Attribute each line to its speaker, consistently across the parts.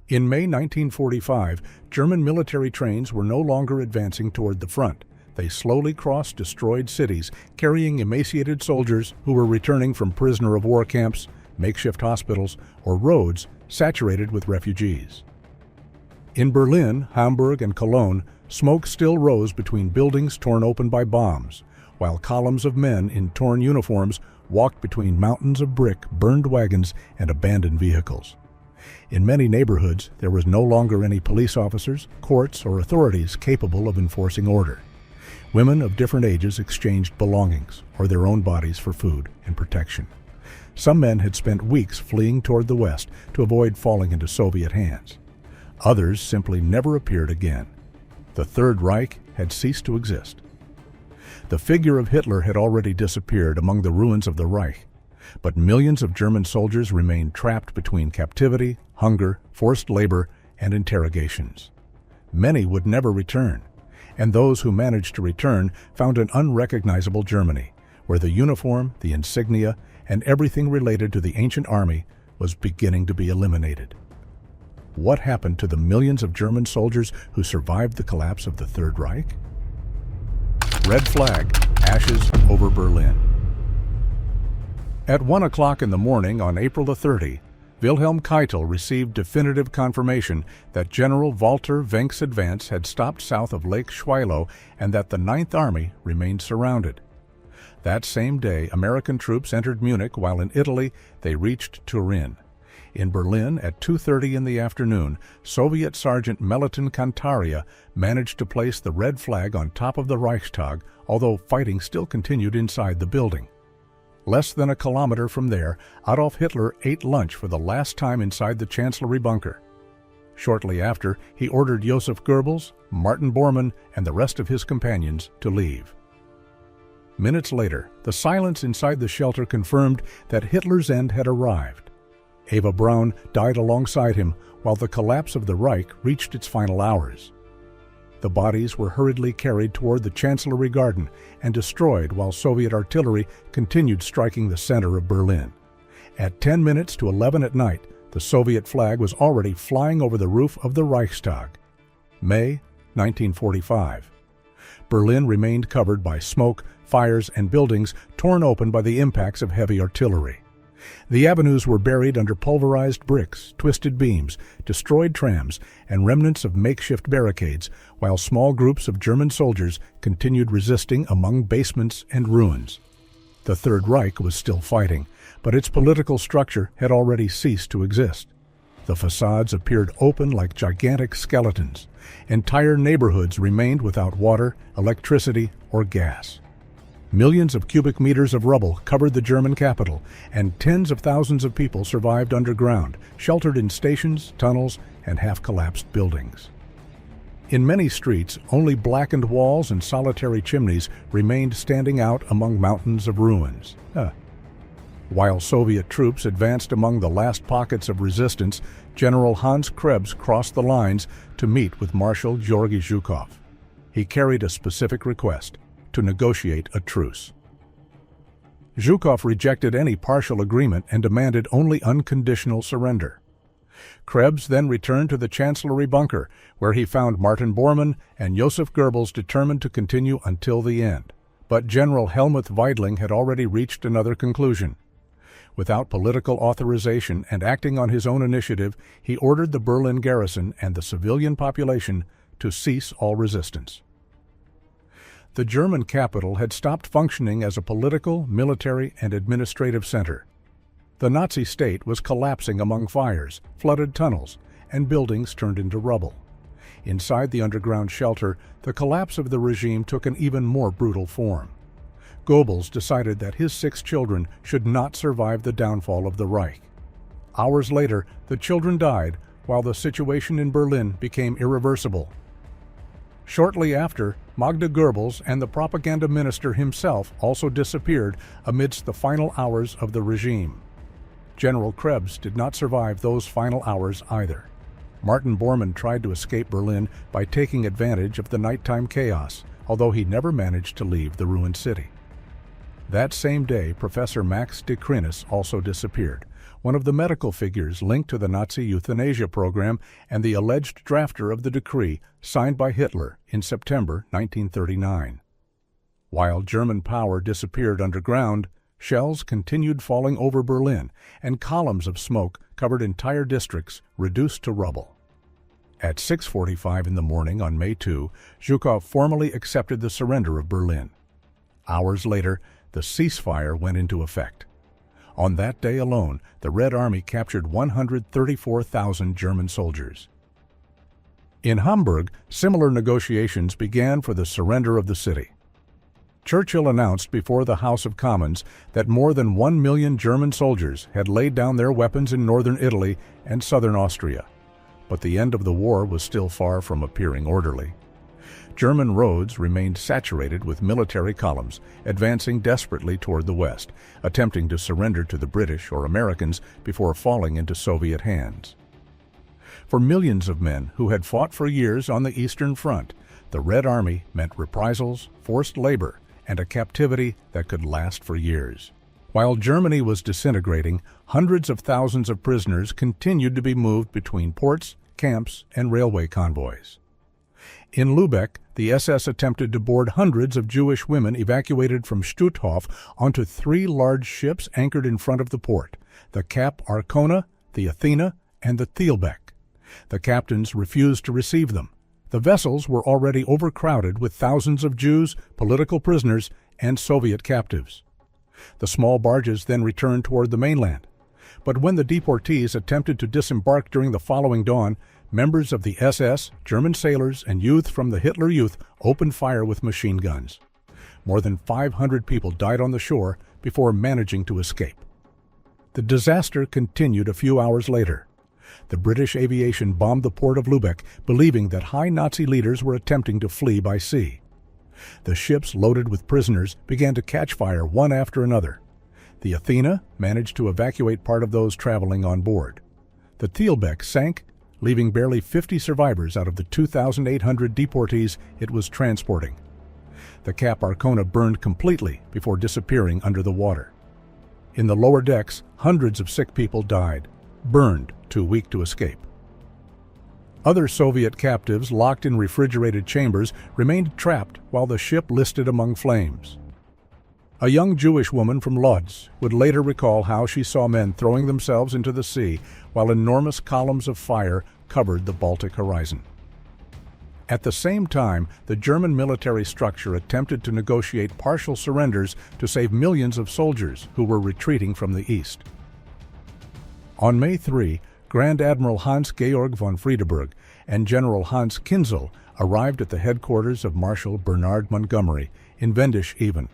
Speaker 1: In May 1945, German military trains were no longer advancing toward the front. They slowly crossed destroyed cities, carrying emaciated soldiers who were returning from prisoner of war camps, makeshift hospitals, or roads saturated with refugees. In Berlin, Hamburg, and Cologne, smoke still rose between buildings torn open by bombs, while columns of men in torn uniforms walked between mountains of brick, burned wagons, and abandoned vehicles. In many neighborhoods, there was no longer any police officers, courts, or authorities capable of enforcing order. Women of different ages exchanged belongings or their own bodies for food and protection. Some men had spent weeks fleeing toward the west to avoid falling into Soviet hands. Others simply never appeared again. The Third Reich had ceased to exist. The figure of Hitler had already disappeared among the ruins of the Reich, but millions of German soldiers remained trapped between captivity, hunger, forced labor, and interrogations. Many would never return, and those who managed to return found an unrecognizable Germany, where the uniform, the insignia, and everything related to the ancient army was beginning to be eliminated. What happened to the millions of German soldiers who survived the collapse of the Third Reich? Red flag, ashes over Berlin. At 1 o'clock in the morning on April 30, Wilhelm Keitel received definitive confirmation that General Walter Wenck's advance had stopped south of Lake Schweilo and that the Ninth Army remained surrounded. That same day, American troops entered Munich, while in Italy they reached Turin. In Berlin, at 2:30 in the afternoon, Soviet Sergeant Melaton Kantaria managed to place the red flag on top of the Reichstag, although fighting still continued inside the building. Less than a kilometer from there, Adolf Hitler ate lunch for the last time inside the Chancellery bunker. Shortly after, he ordered Joseph Goebbels, Martin Bormann, and the rest of his companions to leave. Minutes later, the silence inside the shelter confirmed that Hitler's end had arrived. Eva Braun died alongside him while the collapse of the Reich reached its final hours. The bodies were hurriedly carried toward the Chancellery Garden and destroyed while Soviet artillery continued striking the center of Berlin. At 10 minutes to 11 at night, the Soviet flag was already flying over the roof of the Reichstag. May 1945. Berlin remained covered by smoke, fires, and buildings torn open by the impacts of heavy artillery. The avenues were buried under pulverized bricks, twisted beams, destroyed trams, and remnants of makeshift barricades, while small groups of German soldiers continued resisting among basements and ruins. The Third Reich was still fighting, but its political structure had already ceased to exist. The facades appeared open like gigantic skeletons. Entire neighborhoods remained without water, electricity, or gas. Millions of cubic meters of rubble covered the German capital, and tens of thousands of people survived underground, sheltered in stations, tunnels, and half-collapsed buildings. In many streets, only blackened walls and solitary chimneys remained standing out among mountains of ruins. While Soviet troops advanced among the last pockets of resistance, General Hans Krebs crossed the lines to meet with Marshal Georgy Zhukov. He carried a specific request: to negotiate a truce. Zhukov rejected any partial agreement and demanded only unconditional surrender. Krebs then returned to the Chancellery bunker, where he found Martin Bormann and Joseph Goebbels determined to continue until the end. But General Helmuth Weidling had already reached another conclusion. Without political authorization and acting on his own initiative, he ordered the Berlin garrison and the civilian population to cease all resistance. The German capital had stopped functioning as a political, military, and administrative center. The Nazi state was collapsing among fires, flooded tunnels, and buildings turned into rubble. Inside the underground shelter, the collapse of the regime took an even more brutal form. Goebbels decided that his 6 children should not survive the downfall of the Reich. Hours later, the children died, while the situation in Berlin became irreversible. Shortly after, Magda Goebbels and the propaganda minister himself also disappeared amidst the final hours of the regime. General Krebs did not survive those final hours either. Martin Bormann tried to escape Berlin by taking advantage of the nighttime chaos, although he never managed to leave the ruined city. That same day, Professor Max de Krinis also disappeared, one of the medical figures linked to the Nazi euthanasia program and the alleged drafter of the decree signed by Hitler in September 1939. While German power disappeared underground, shells continued falling over Berlin, and columns of smoke covered entire districts, reduced to rubble. At 6:45 in the morning on May 2, Zhukov formally accepted the surrender of Berlin. Hours later, the ceasefire went into effect. On that day alone, the Red Army captured 134,000 German soldiers. In Hamburg, similar negotiations began for the surrender of the city. Churchill announced before the House of Commons that more than 1 million German soldiers had laid down their weapons in northern Italy and southern Austria. But the end of the war was still far from appearing orderly. German roads remained saturated with military columns, advancing desperately toward the west, attempting to surrender to the British or Americans before falling into Soviet hands. For millions of men who had fought for years on the Eastern Front, the Red Army meant reprisals, forced labor, and a captivity that could last for years. While Germany was disintegrating, hundreds of thousands of prisoners continued to be moved between ports, camps, and railway convoys. In Lübeck, the SS attempted to board hundreds of Jewish women evacuated from Stutthof onto 3 large ships anchored in front of the port, the Cap Arcona, the Athena, and the Thielbeck. The captains refused to receive them. The vessels were already overcrowded with thousands of Jews, political prisoners, and Soviet captives. The small barges then returned toward the mainland. But when the deportees attempted to disembark during the following dawn, members of the SS, German sailors, and youth from the Hitler Youth opened fire with machine guns. More than 500 people died on the shore before managing to escape. The disaster continued a few hours later. The British aviation bombed the port of Lübeck, believing that high Nazi leaders were attempting to flee by sea. The ships loaded with prisoners began to catch fire one after another. The Athena managed to evacuate part of those traveling on board. The Thielbeck sank, leaving barely 50 survivors out of the 2,800 deportees it was transporting. The Cap Arcona burned completely before disappearing under the water. In the lower decks, hundreds of sick people died, burned too weak to escape. Other Soviet captives locked in refrigerated chambers remained trapped while the ship listed among flames. A young Jewish woman from Lodz would later recall how she saw men throwing themselves into the sea while enormous columns of fire covered the Baltic horizon. At the same time, the German military structure attempted to negotiate partial surrenders to save millions of soldiers who were retreating from the east. On May 3, Grand Admiral Hans-Georg von Friedeburg and General Hans Kinzel arrived at the headquarters of Marshal Bernard Montgomery in Wendisch-Even.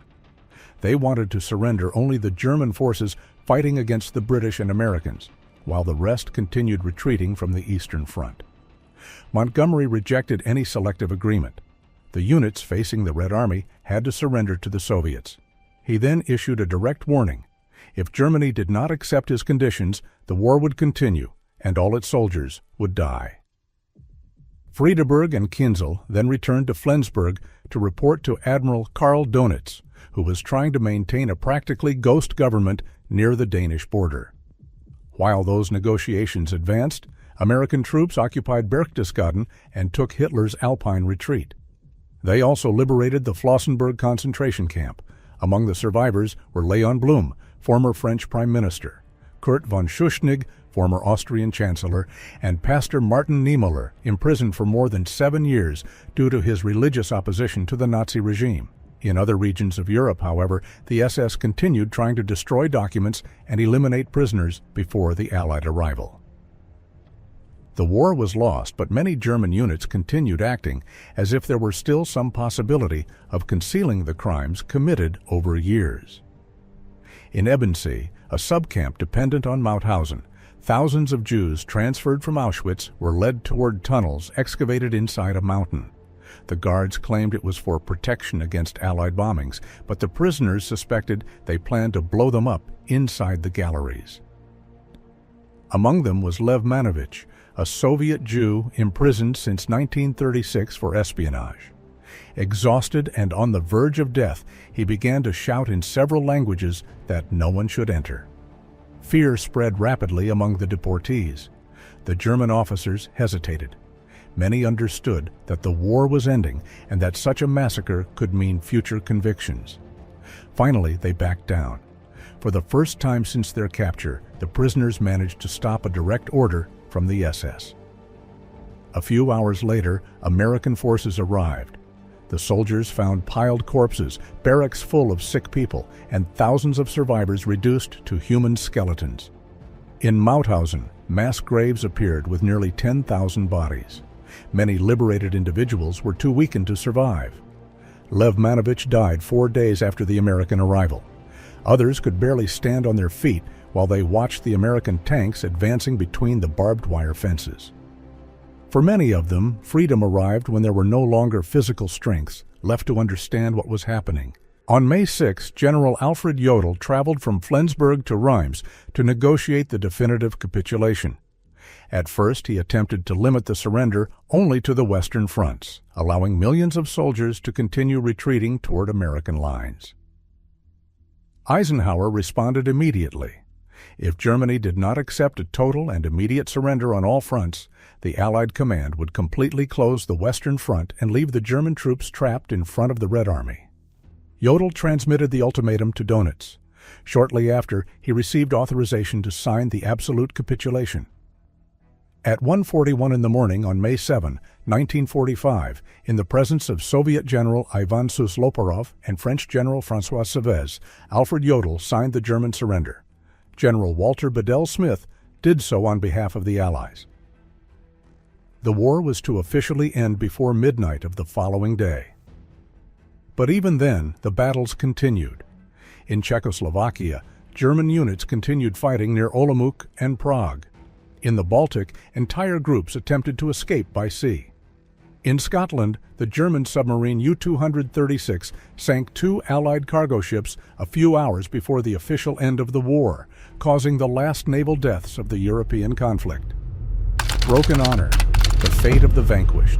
Speaker 1: They wanted to surrender only the German forces fighting against the British and Americans, while the rest continued retreating from the Eastern Front. Montgomery rejected any selective agreement. The units facing the Red Army had to surrender to the Soviets. He then issued a direct warning. If Germany did not accept his conditions, the war would continue, and all its soldiers would die. Friedeburg and Kinzel then returned to Flensburg to report to Admiral Karl Donitz, who was trying to maintain a practically ghost government near the Danish border. While those negotiations advanced, American troops occupied Berchtesgaden and took Hitler's Alpine retreat. They also liberated the Flossenburg concentration camp. Among the survivors were Léon Blum, former French Prime Minister, Kurt von Schuschnigg, former Austrian Chancellor, and Pastor Martin Niemöller, imprisoned for more than 7 years due to his religious opposition to the Nazi regime. In other regions of Europe, however, the SS continued trying to destroy documents and eliminate prisoners before the Allied arrival. The war was lost, but many German units continued acting as if there were still some possibility of concealing the crimes committed over years. In Ebensee, a subcamp dependent on Mauthausen, thousands of Jews transferred from Auschwitz were led toward tunnels excavated inside a mountain. The guards claimed it was for protection against Allied bombings, but the prisoners suspected they planned to blow them up inside the galleries. Among them was Lev Manovich, a Soviet Jew imprisoned since 1936 for espionage. Exhausted and on the verge of death, he began to shout in several languages that no one should enter. Fear spread rapidly among the deportees. The German officers hesitated. Many understood that the war was ending and that such a massacre could mean future convictions. Finally, they backed down. For the first time since their capture, the prisoners managed to stop a direct order from the SS. A few hours later, American forces arrived. The soldiers found piled corpses, barracks full of sick people, and thousands of survivors reduced to human skeletons. In Mauthausen, mass graves appeared with nearly 10,000 bodies. Many liberated individuals were too weakened to survive. Lev Manovich died 4 days after the American arrival. Others could barely stand on their feet while they watched the American tanks advancing between the barbed wire fences. For many of them, freedom arrived when there were no longer physical strengths left to understand what was happening. On May 6, General Alfred Jodl traveled from Flensburg to Reims to negotiate the definitive capitulation. At first, he attempted to limit the surrender only to the western fronts, allowing millions of soldiers to continue retreating toward American lines. Eisenhower responded immediately. If Germany did not accept a total and immediate surrender on all fronts, the Allied command would completely close the western front and leave the German troops trapped in front of the Red Army. Jodl transmitted the ultimatum to Donitz. Shortly after, he received authorization to sign the absolute capitulation. At 1:41 in the morning on May 7, 1945, in the presence of Soviet General Ivan Susloporov and French General François Chavez, Alfred Jodl signed the German surrender. General Walter Bedell Smith did so on behalf of the Allies. The war was to officially end before midnight of the following day. But even then, the battles continued. In Czechoslovakia, German units continued fighting near Olomouc and Prague. In the Baltic, entire groups attempted to escape by sea. In Scotland, the German submarine U-236 sank 2 Allied cargo ships a few hours before the official end of the war, causing the last naval deaths of the European conflict. Broken honor, the fate of the vanquished.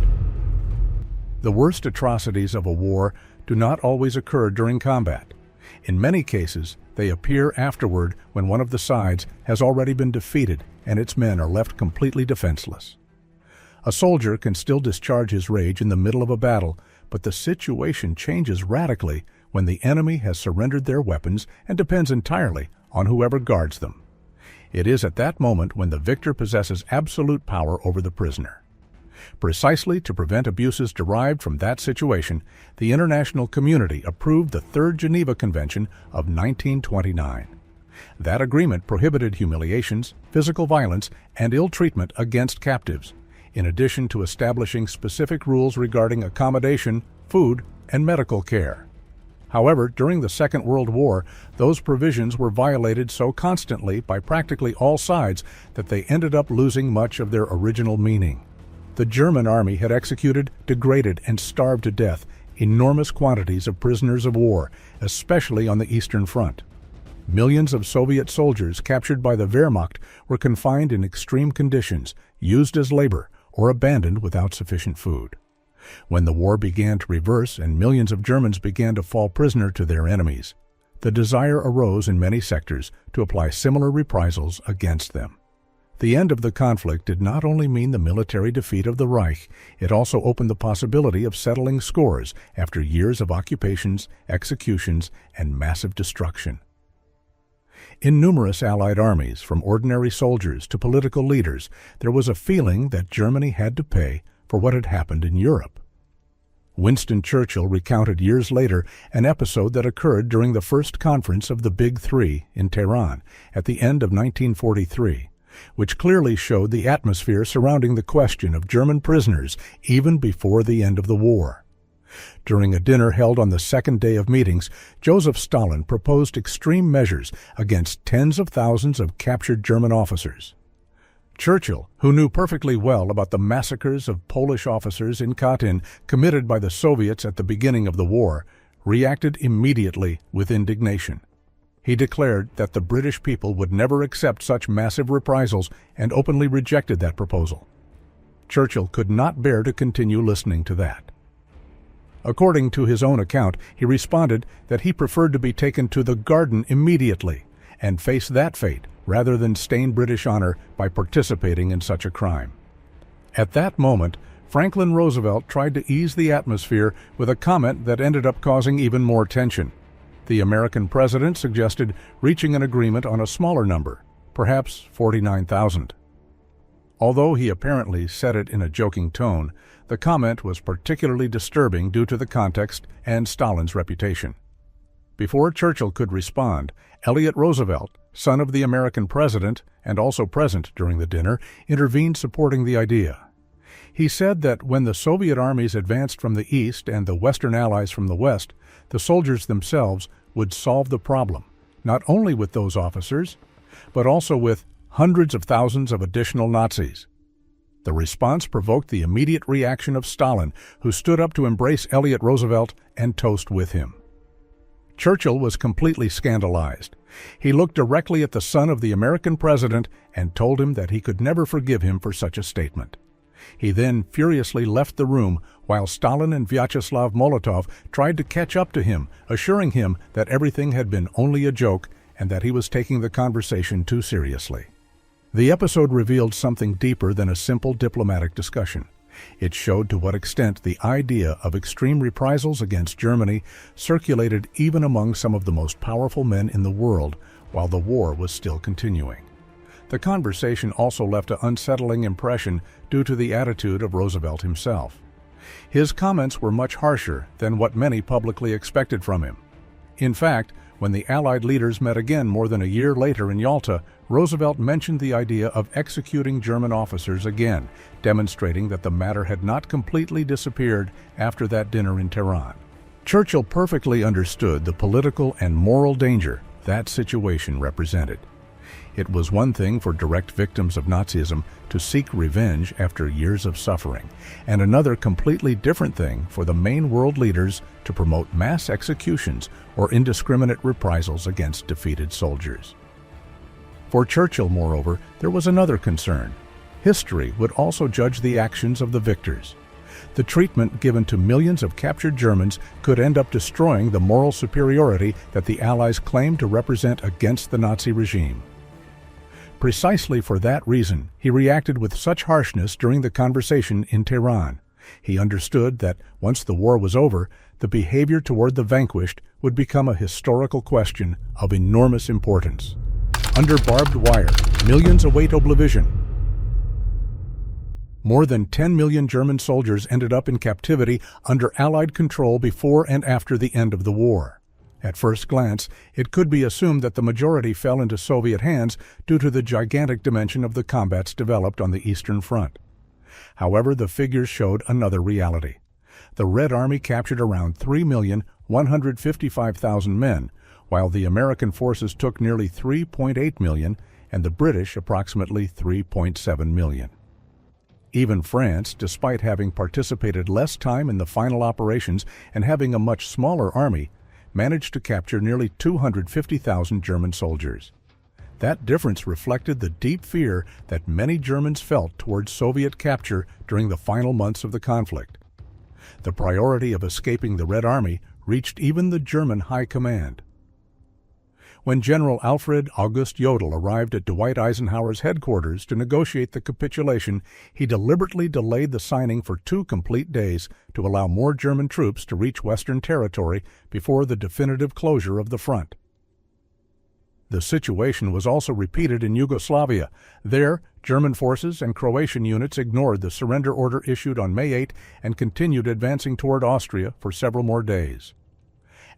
Speaker 1: The worst atrocities of a war do not always occur during combat. In many cases, they appear afterward when one of the sides has already been defeated and its men are left completely defenseless. A soldier can still discharge his rage in the middle of a battle, but the situation changes radically when the enemy has surrendered their weapons and depends entirely on whoever guards them. It is at that moment when the victor possesses absolute power over the prisoner. Precisely to prevent abuses derived from that situation, the international community approved the Third Geneva Convention of 1929. That agreement prohibited humiliations, physical violence, and ill treatment against captives, in addition to establishing specific rules regarding accommodation, food, and medical care. However, during the Second World War, those provisions were violated so constantly by practically all sides that they ended up losing much of their original meaning. The German army had executed, degraded, and starved to death enormous quantities of prisoners of war, especially on the Eastern Front. Millions of Soviet soldiers captured by the Wehrmacht were confined in extreme conditions, used as labor, or abandoned without sufficient food. When the war began to reverse and millions of Germans began to fall prisoner to their enemies, the desire arose in many sectors to apply similar reprisals against them. The end of the conflict did not only mean the military defeat of the Reich, it also opened the possibility of settling scores after years of occupations, executions, and massive destruction. In numerous Allied armies, from ordinary soldiers to political leaders, there was a feeling that Germany had to pay for what had happened in Europe. Winston Churchill recounted years later an episode that occurred during the first conference of the Big Three in Tehran at the end of 1943, which clearly showed the atmosphere surrounding the question of German prisoners even before the end of the war. During a dinner held on the second day of meetings, Joseph Stalin proposed extreme measures against tens of thousands of captured German officers. Churchill, who knew perfectly well about the massacres of Polish officers in Katyn committed by the Soviets at the beginning of the war, reacted immediately with indignation. He declared that the British people would never accept such massive reprisals and openly rejected that proposal. Churchill could not bear to continue listening to that. According to his own account, he responded that he preferred to be taken to the garden immediately, and face that fate rather than stain British honor by participating in such a crime. At that moment, Franklin Roosevelt tried to ease the atmosphere with a comment that ended up causing even more tension. The American president suggested reaching an agreement on a smaller number, perhaps 49,000. Although he apparently said it in a joking tone, the comment was particularly disturbing due to the context and Stalin's reputation. Before Churchill could respond, Elliott Roosevelt, son of the American president and also present during the dinner, intervened supporting the idea. He said that when the Soviet armies advanced from the east and the Western allies from the west, the soldiers themselves would solve the problem, not only with those officers, but also with hundreds of thousands of additional Nazis. The response provoked the immediate reaction of Stalin, who stood up to embrace Elliott Roosevelt and toast with him. Churchill was completely scandalized. He looked directly at the son of the American president and told him that he could never forgive him for such a statement. He then furiously left the room while Stalin and Vyacheslav Molotov tried to catch up to him, assuring him that everything had been only a joke and that he was taking the conversation too seriously. The episode revealed something deeper than a simple diplomatic discussion. It showed to what extent the idea of extreme reprisals against Germany circulated even among some of the most powerful men in the world while the war was still continuing. The conversation also left an unsettling impression due to the attitude of Roosevelt himself. His comments were much harsher than what many publicly expected from him. In fact, when the Allied leaders met again more than a year later in Yalta, Roosevelt mentioned the idea of executing German officers again, demonstrating that the matter had not completely disappeared after that dinner in Tehran. Churchill perfectly understood the political and moral danger that situation represented. It was one thing for direct victims of Nazism to seek revenge after years of suffering, and another completely different thing for the main world leaders to promote mass executions or indiscriminate reprisals against defeated soldiers. For Churchill, moreover, there was another concern. History would also judge the actions of the victors. The treatment given to millions of captured Germans could end up destroying the moral superiority that the Allies claimed to represent against the Nazi regime. Precisely for that reason, he reacted with such harshness during the conversation in Tehran. He understood that once the war was over, the behavior toward the vanquished would become a historical question of enormous importance. Under barbed wire, millions await oblivion. More than 10 million German soldiers ended up in captivity under Allied control before and after the end of the war. At first glance, it could be assumed that the majority fell into Soviet hands due to the gigantic dimension of the combats developed on the Eastern Front. However, the figures showed another reality. The Red Army captured around 3,155,000 men, while the American forces took nearly 3.8 million and the British approximately 3.7 million. Even France, despite having participated less time in the final operations and having a much smaller army, managed to capture nearly 250,000 German soldiers. That difference reflected the deep fear that many Germans felt towards Soviet capture during the final months of the conflict. The priority of escaping the Red Army reached even the German High Command. When General Alfred August Jodl arrived at Dwight Eisenhower's headquarters to negotiate the capitulation, he deliberately delayed the signing for 2 complete days to allow more German troops to reach Western territory before the definitive closure of the front. The situation was also repeated in Yugoslavia. There, German forces and Croatian units ignored the surrender order issued on May 8 and continued advancing toward Austria for several more days.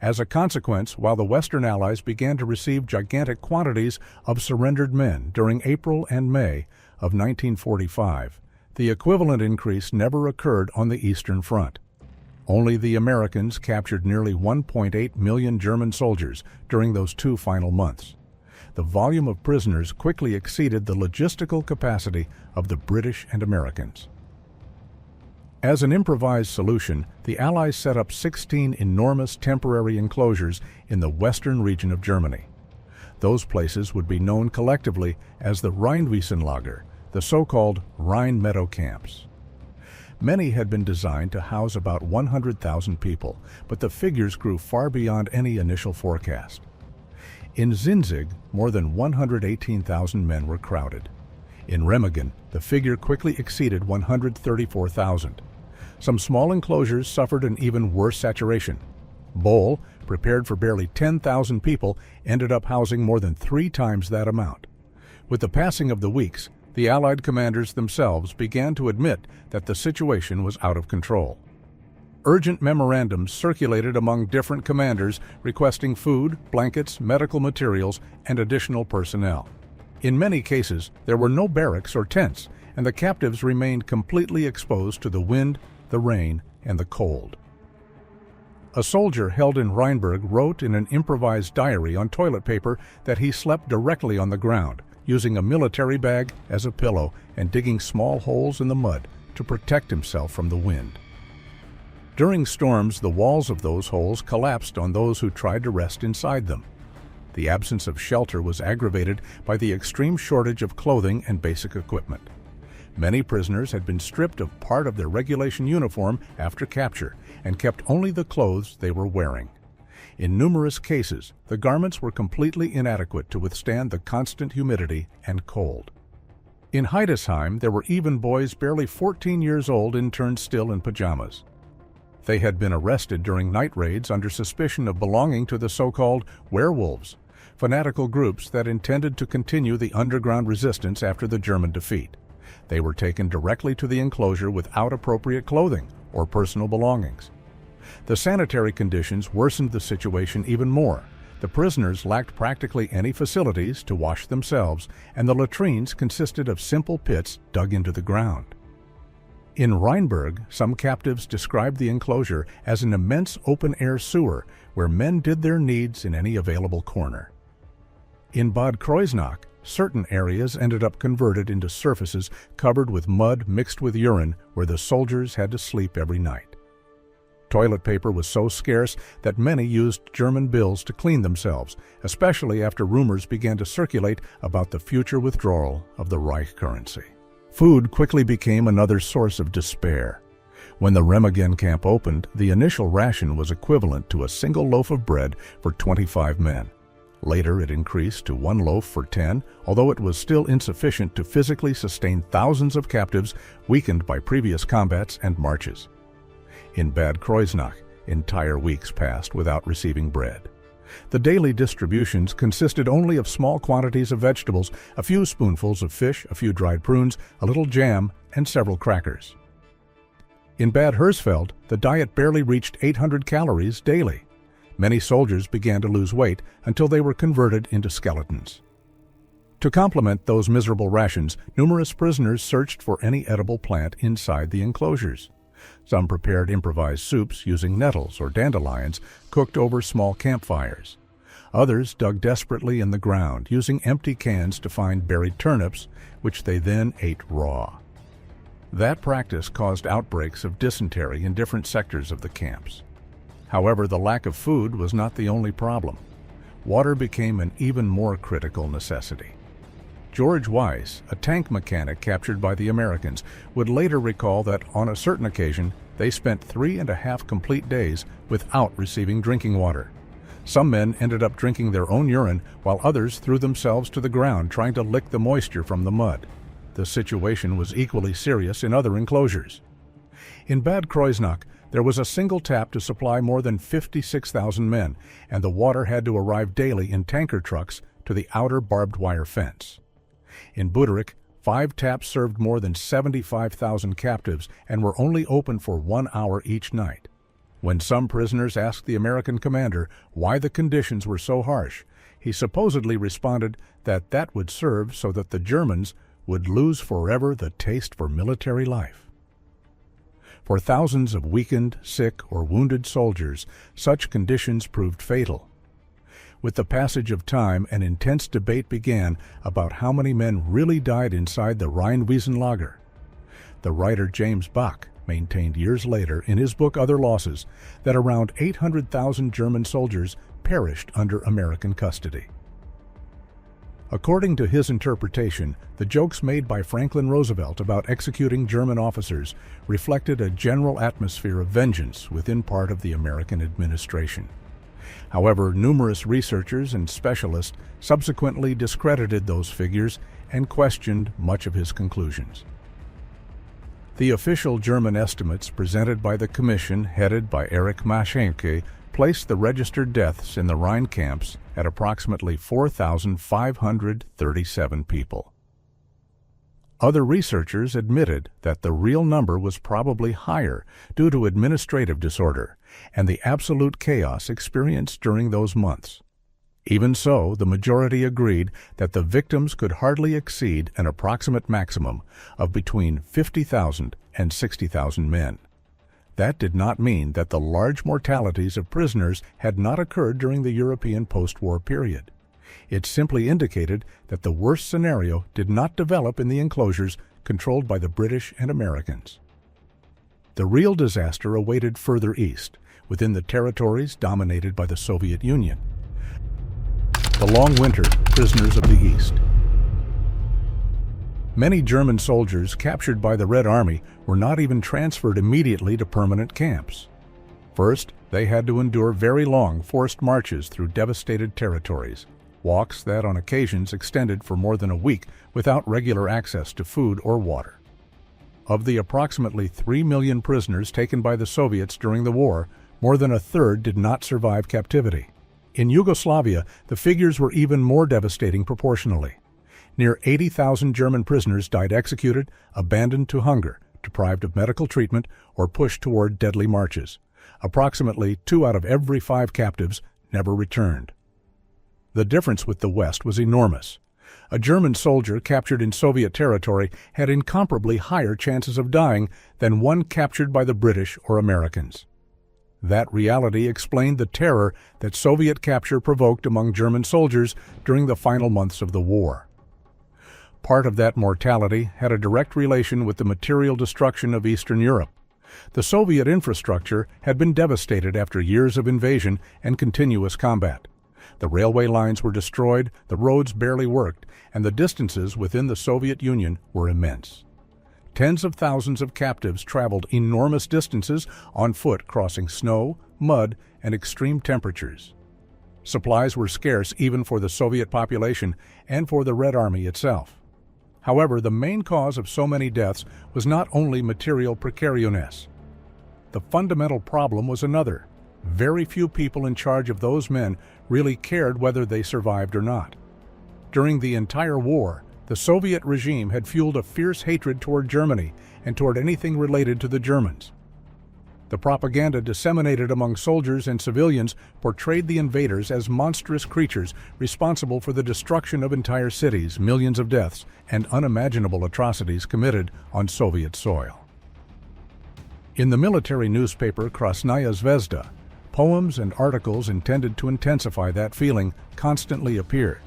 Speaker 1: As a consequence, while the Western Allies began to receive gigantic quantities of surrendered men during April and May of 1945, the equivalent increase never occurred on the Eastern Front. Only the Americans captured nearly 1.8 million German soldiers during those 2 final months. The volume of prisoners quickly exceeded the logistical capacity of the British and Americans. As an improvised solution, the Allies set up 16 enormous temporary enclosures in the western region of Germany. Those places would be known collectively as the Rheinwiesenlager, the so-called Rhine Meadow Camps. Many had been designed to house about 100,000 people, but the figures grew far beyond any initial forecast. In Zinzig, more than 118,000 men were crowded. In Remagen, the figure quickly exceeded 134,000. Some small enclosures suffered an even worse saturation. Bol, prepared for barely 10,000 people, ended up housing more than 3 times that amount. With the passing of the weeks, the Allied commanders themselves began to admit that the situation was out of control. Urgent memorandums circulated among different commanders requesting food, blankets, medical materials, and additional personnel. In many cases, there were no barracks or tents, and the captives remained completely exposed to the wind, the rain, and the cold. A soldier held in Rheinberg wrote in an improvised diary on toilet paper that he slept directly on the ground, using a military bag as a pillow and digging small holes in the mud to protect himself from the wind. During storms, the walls of those holes collapsed on those who tried to rest inside them. The absence of shelter was aggravated by the extreme shortage of clothing and basic equipment. Many prisoners had been stripped of part of their regulation uniform after capture and kept only the clothes they were wearing. In numerous cases, the garments were completely inadequate to withstand the constant humidity and cold. In Heidesheim, there were even boys barely 14 years old interned still in pajamas. They had been arrested during night raids under suspicion of belonging to the so-called werewolves, fanatical groups that intended to continue the underground resistance after the German defeat. They were taken directly to the enclosure without appropriate clothing or personal belongings. The sanitary conditions worsened the situation even more. The prisoners lacked practically any facilities to wash themselves, and the latrines consisted of simple pits dug into the ground. In Rheinberg, some captives described the enclosure as an immense open-air sewer where men did their needs in any available corner. In Bad Kreuznach, certain areas ended up converted into surfaces covered with mud mixed with urine where the soldiers had to sleep every night. Toilet paper was so scarce that many used German bills to clean themselves, especially after rumors began to circulate about the future withdrawal of the Reich currency. Food quickly became another source of despair. When the Remagen camp opened, the initial ration was equivalent to a single loaf of bread for 25 men. Later, it increased to 1 loaf for 10, although it was still insufficient to physically sustain thousands of captives weakened by previous combats and marches. In Bad Kreuznach, entire weeks passed without receiving bread. The daily distributions consisted only of small quantities of vegetables, a few spoonfuls of fish, a few dried prunes, a little jam, and several crackers. In Bad Hersfeld, the diet barely reached 800 calories daily. Many soldiers began to lose weight until they were converted into skeletons. To complement those miserable rations, numerous prisoners searched for any edible plant inside the enclosures. Some prepared improvised soups using nettles or dandelions cooked over small campfires. Others dug desperately in the ground, using empty cans to find buried turnips, which they then ate raw. That practice caused outbreaks of dysentery in different sectors of the camps. However, the lack of food was not the only problem. Water became an even more critical necessity. George Weiss, a tank mechanic captured by the Americans, would later recall that on a certain occasion, they spent 3.5 complete days without receiving drinking water. Some men ended up drinking their own urine, while others threw themselves to the ground trying to lick the moisture from the mud. The situation was equally serious in other enclosures. In Bad Kreuznach, there was a single tap to supply more than 56,000 men, and the water had to arrive daily in tanker trucks to the outer barbed wire fence. In Buderich, 5 taps served more than 75,000 captives and were only open for 1 hour each night. When some prisoners asked the American commander why the conditions were so harsh, he supposedly responded that that would serve so that the Germans would lose forever the taste for military life. For thousands of weakened, sick, or wounded soldiers, such conditions proved fatal. With the passage of time, an intense debate began about how many men really died inside the Rheinwiesenlager. The writer James Bach maintained years later in his book Other Losses that around 800,000 German soldiers perished under American custody. According to his interpretation, the jokes made by Franklin Roosevelt about executing German officers reflected a general atmosphere of vengeance within part of the American administration. However, numerous researchers and specialists subsequently discredited those figures and questioned much of his conclusions. The official German estimates presented by the commission headed by Erich Maschenke placed the registered deaths in the Rhine camps at approximately 4,537 people. Other researchers admitted that the real number was probably higher due to administrative disorder and the absolute chaos experienced during those months. Even so, the majority agreed that the victims could hardly exceed an approximate maximum of between 50,000 and 60,000 men. That did not mean that the large mortalities of prisoners had not occurred during the European post-war period. It simply indicated that the worst scenario did not develop in the enclosures controlled by the British and Americans. The real disaster awaited further east, within the territories dominated by the Soviet Union. The long winter prisoners of the East. Many German soldiers captured by the Red Army were not even transferred immediately to permanent camps. First, they had to endure very long forced marches through devastated territories, walks that on occasions extended for more than a week without regular access to food or water. Of the approximately 3 million prisoners taken by the Soviets during the war, more than a third did not survive captivity. In Yugoslavia, the figures were even more devastating proportionally. Near 80,000 German prisoners died executed, abandoned to hunger, deprived of medical treatment, or pushed toward deadly marches. Approximately 2 out of every 5 captives never returned. The difference with the West was enormous. A German soldier captured in Soviet territory had incomparably higher chances of dying than one captured by the British or Americans. That reality explained the terror that Soviet capture provoked among German soldiers during the final months of the war. Part of that mortality had a direct relation with the material destruction of Eastern Europe. The Soviet infrastructure had been devastated after years of invasion and continuous combat. The railway lines were destroyed, the roads barely worked, and the distances within the Soviet Union were immense. Tens of thousands of captives traveled enormous distances on foot, crossing snow, mud, and extreme temperatures. Supplies were scarce even for the Soviet population and for the Red Army itself. However, the main cause of so many deaths was not only material precariousness. The fundamental problem was another. Very few people in charge of those men really cared whether they survived or not. During the entire war, the Soviet regime had fueled a fierce hatred toward Germany and toward anything related to the Germans. The propaganda disseminated among soldiers and civilians portrayed the invaders as monstrous creatures responsible for the destruction of entire cities, millions of deaths, and unimaginable atrocities committed on Soviet soil. In the military newspaper Krasnaya Zvezda, poems and articles intended to intensify that feeling constantly appeared.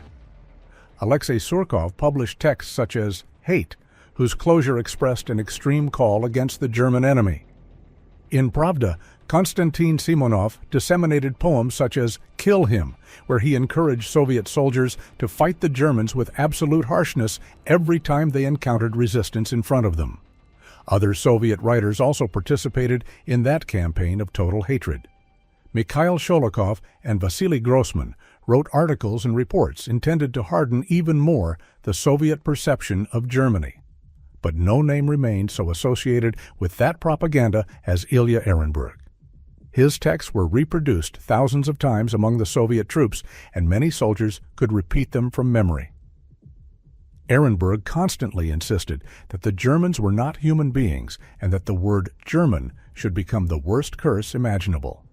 Speaker 1: Alexei Surkov published texts such as Hate, whose closure expressed an extreme call against the German enemy. In Pravda, Konstantin Simonov disseminated poems such as Kill Him, where he encouraged Soviet soldiers to fight the Germans with absolute harshness every time they encountered resistance in front of them. Other Soviet writers also participated in that campaign of total hatred. Mikhail Sholokhov and Vasily Grossman wrote articles and reports intended to harden even more the Soviet perception of Germany. But no name remained so associated with that propaganda as Ilya Ehrenburg. His texts were reproduced thousands of times among the Soviet troops, and many soldiers could repeat them from memory. Ehrenburg constantly insisted that the Germans were not human beings and that the word German should become the worst curse imaginable.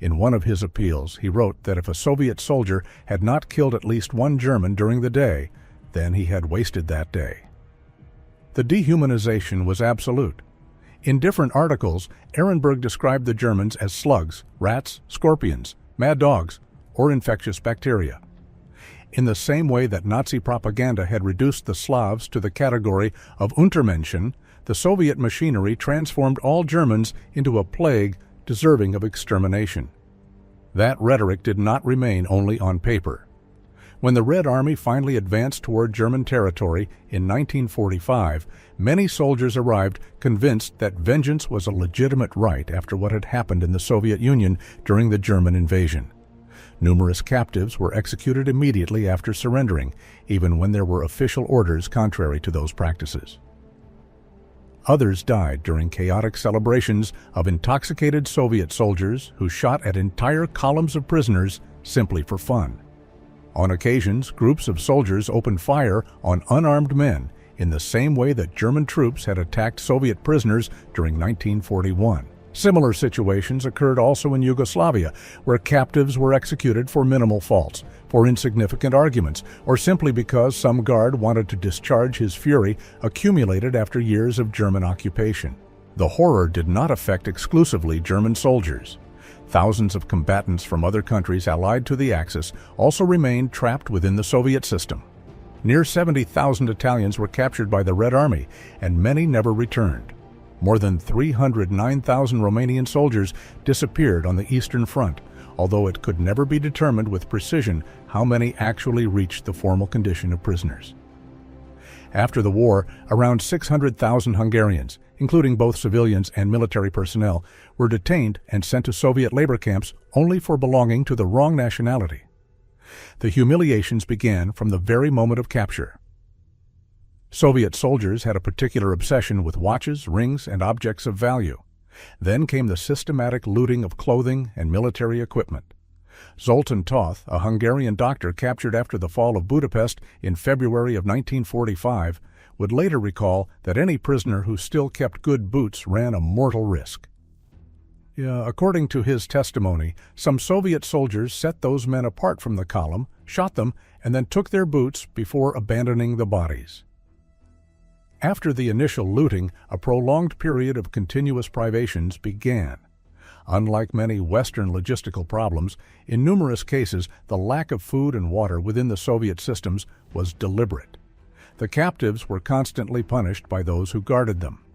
Speaker 1: In one of his appeals, he wrote that if a Soviet soldier had not killed at least one German during the day, then he had wasted that day. The dehumanization was absolute. In different articles, Ehrenburg described the Germans as slugs, rats, scorpions, mad dogs, or infectious bacteria. In the same way that Nazi propaganda had reduced the Slavs to the category of Untermenschen, the Soviet machinery transformed all Germans into a plague deserving of extermination. That rhetoric did not remain only on paper. When the Red Army finally advanced toward German territory in 1945, many soldiers arrived convinced that vengeance was a legitimate right after what had happened in the Soviet Union during the German invasion. Numerous captives were executed immediately after surrendering, even when there were official orders contrary to those practices. Others died during chaotic celebrations of intoxicated Soviet soldiers who shot at entire columns of prisoners simply for fun. On occasions, groups of soldiers opened fire on unarmed men in the same way that German troops had attacked Soviet prisoners during 1941. Similar situations occurred also in Yugoslavia, where captives were executed for minimal faults, for insignificant arguments, or simply because some guard wanted to discharge his fury accumulated after years of German occupation. The horror did not affect exclusively German soldiers. Thousands of combatants from other countries allied to the Axis also remained trapped within the Soviet system. Near 70,000 Italians were captured by the Red Army, and many never returned. More than 309,000 Romanian soldiers disappeared on the Eastern Front, although it could never be determined with precision how many actually reached the formal condition of prisoners. After the war, around 600,000 Hungarians, including both civilians and military personnel, were detained and sent to Soviet labor camps only for belonging to the wrong nationality. The humiliations began from the very moment of capture. Soviet soldiers had a particular obsession with watches, rings, and objects of value. Then came the systematic looting of clothing and military equipment. Zoltán Toth, a Hungarian doctor captured after the fall of Budapest in February of 1945, would later recall that any prisoner who still kept good boots ran a mortal risk. According to his testimony, some Soviet soldiers set those men apart from the column, shot them, and then took their boots before abandoning the bodies. After the initial looting, a prolonged period of continuous privations began. Unlike many Western logistical problems, in numerous cases the lack of food and water within the Soviet systems was deliberate. The captives were constantly punished by those who guarded them.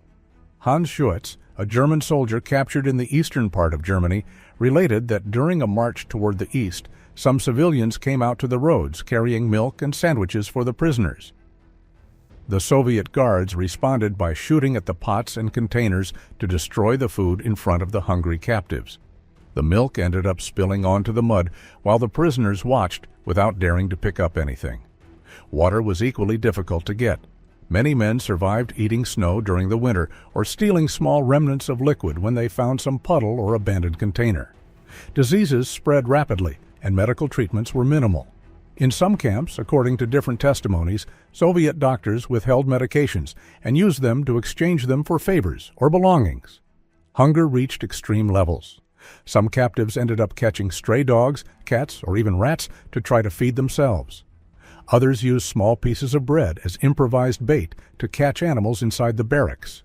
Speaker 1: Hans Schütz, a German soldier captured in the eastern part of Germany, related that during a march toward the east, some civilians came out to the roads carrying milk and sandwiches for the prisoners. The Soviet guards responded by shooting at the pots and containers to destroy the food in front of the hungry captives. The milk ended up spilling onto the mud while the prisoners watched without daring to pick up anything. Water was equally difficult to get. Many men survived eating snow during the winter or stealing small remnants of liquid when they found some puddle or abandoned container. Diseases spread rapidly, and medical treatments were minimal. In some camps, according to different testimonies, Soviet doctors withheld medications and used them to exchange them for favors or belongings. Hunger reached extreme levels. Some captives ended up catching stray dogs, cats, or even rats to try to feed themselves. Others used small pieces of bread as improvised bait to catch animals inside the barracks.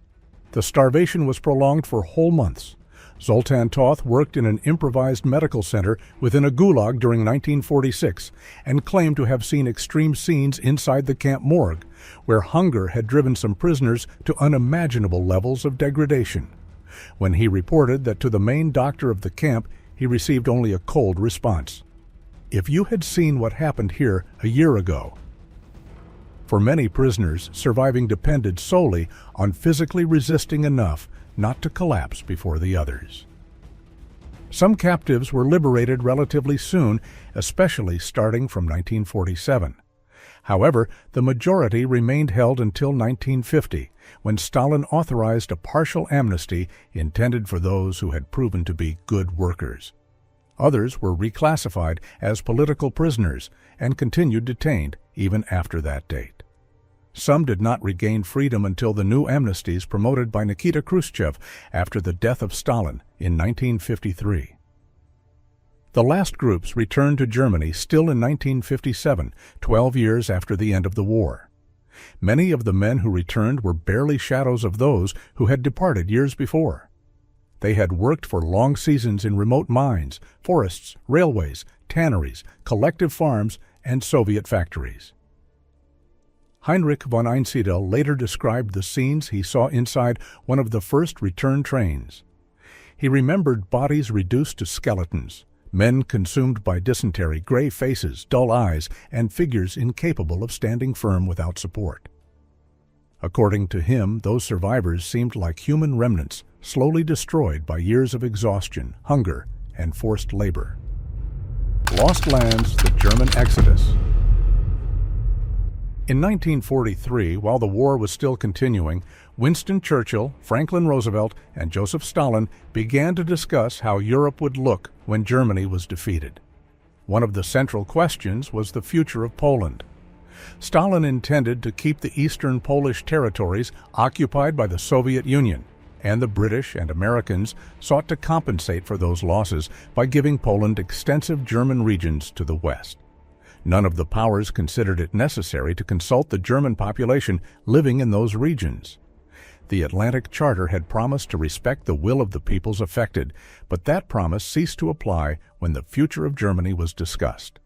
Speaker 1: The starvation was prolonged for whole months. Zoltán Toth worked in an improvised medical center within a gulag during 1946 and claimed to have seen extreme scenes inside the camp morgue, where hunger had driven some prisoners to unimaginable levels of degradation. When he reported that to the main doctor of the camp, he received only a cold response. "If you had seen what happened here a year ago." For many prisoners, surviving depended solely on physically resisting enough not to collapse before the others. Some captives were liberated relatively soon, especially starting from 1947. However, the majority remained held until 1950, when Stalin authorized a partial amnesty intended for those who had proven to be good workers. Others were reclassified as political prisoners and continued detained even after that date. Some did not regain freedom until the new amnesties promoted by Nikita Khrushchev after the death of Stalin in 1953. The last groups returned to Germany still in 1957, 12 years after the end of the war. Many of the men who returned were barely shadows of those who had departed years before. They had worked for long seasons in remote mines, forests, railways, tanneries, collective farms, and Soviet factories. Heinrich von Einsiedel later described the scenes he saw inside one of the first return trains. He remembered bodies reduced to skeletons, men consumed by dysentery, gray faces, dull eyes, and figures incapable of standing firm without support. According to him, those survivors seemed like human remnants, slowly destroyed by years of exhaustion, hunger, and forced labor. Lost Lands, the German Exodus. In 1943, while the war was still continuing, Winston Churchill, Franklin Roosevelt, and Joseph Stalin began to discuss how Europe would look when Germany was defeated. One of the central questions was the future of Poland. Stalin intended to keep the eastern Polish territories occupied by the Soviet Union, and the British and Americans sought to compensate for those losses by giving Poland extensive German regions to the west. None of the powers considered it necessary to consult the German population living in those regions. The Atlantic Charter had promised to respect the will of the peoples affected, but that promise ceased to apply when the future of Germany was discussed.